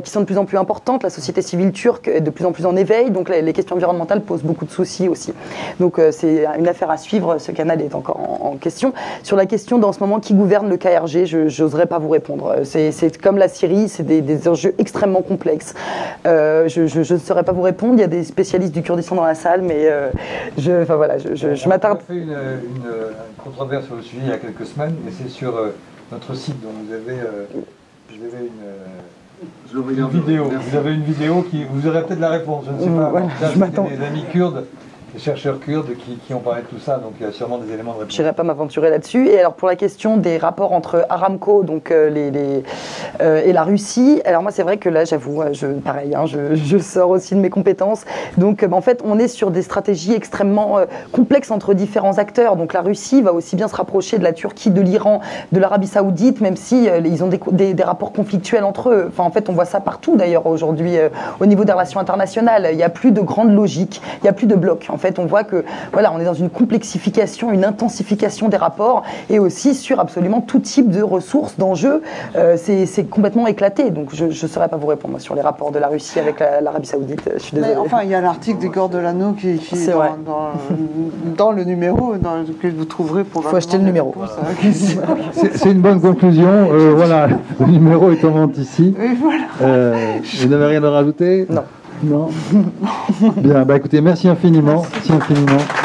qui sont de plus en plus importantes. La société civile turque est de plus en plus en éveil, donc les questions environnementales posent beaucoup de soucis aussi. Donc c'est une affaire à suivre, ce canal est encore en question. Sur la question d'en ce moment qui gouverne le KRG, je n'oserais pas vous répondre. C'est comme la Syrie, c'est des enjeux extrêmement complexes. Je ne saurais pas vous répondre, il y a des spécialistes du Kurdistan dans la salle, mais je m'attarde. On a fait une controverse sur le sujet il y a quelques semaines, et c'est sur notre site dont vous avez une vidéo. Vous avez une vidéo qui vous aurez peut-être la réponse, je ne sais pas. Voilà, je m'attends. Des amis kurdes, des chercheurs kurdes qui ont parlé de tout ça, donc il y a sûrement des éléments de réponse. Je n'irai pas m'aventurer là-dessus. Et alors pour la question des rapports entre Aramco donc, et la Russie, alors moi c'est vrai que là j'avoue, pareil, hein, je sors aussi de mes compétences. Donc en fait on est sur des stratégies extrêmement complexes entre différents acteurs. Donc la Russie va aussi bien se rapprocher de la Turquie, de l'Iran, de l'Arabie Saoudite, même si ils ont des rapports conflictuels entre eux. Enfin en fait on voit ça partout d'ailleurs aujourd'hui au niveau des relations internationales. Il n'y a plus de grande logique, il n'y a plus de blocs. En fait, on voit que voilà, on est dans une complexification, une intensification des rapports et aussi sur absolument tout type de ressources, d'enjeux. C'est complètement éclaté. Donc, je ne saurais pas vous répondre sur les rapports de la Russie avec l'Arabie Saoudite. Je suis désolée. Mais enfin, il y a l'article d'Igor Delano qui est dans le numéro que vous trouverez pour. Il faut acheter le numéro. C'est une bonne conclusion. Voilà, le numéro est en vente ici. Et voilà. Vous n'avez rien à rajouter ? Non. Non. Bien, bah écoutez, merci infiniment. Merci infiniment.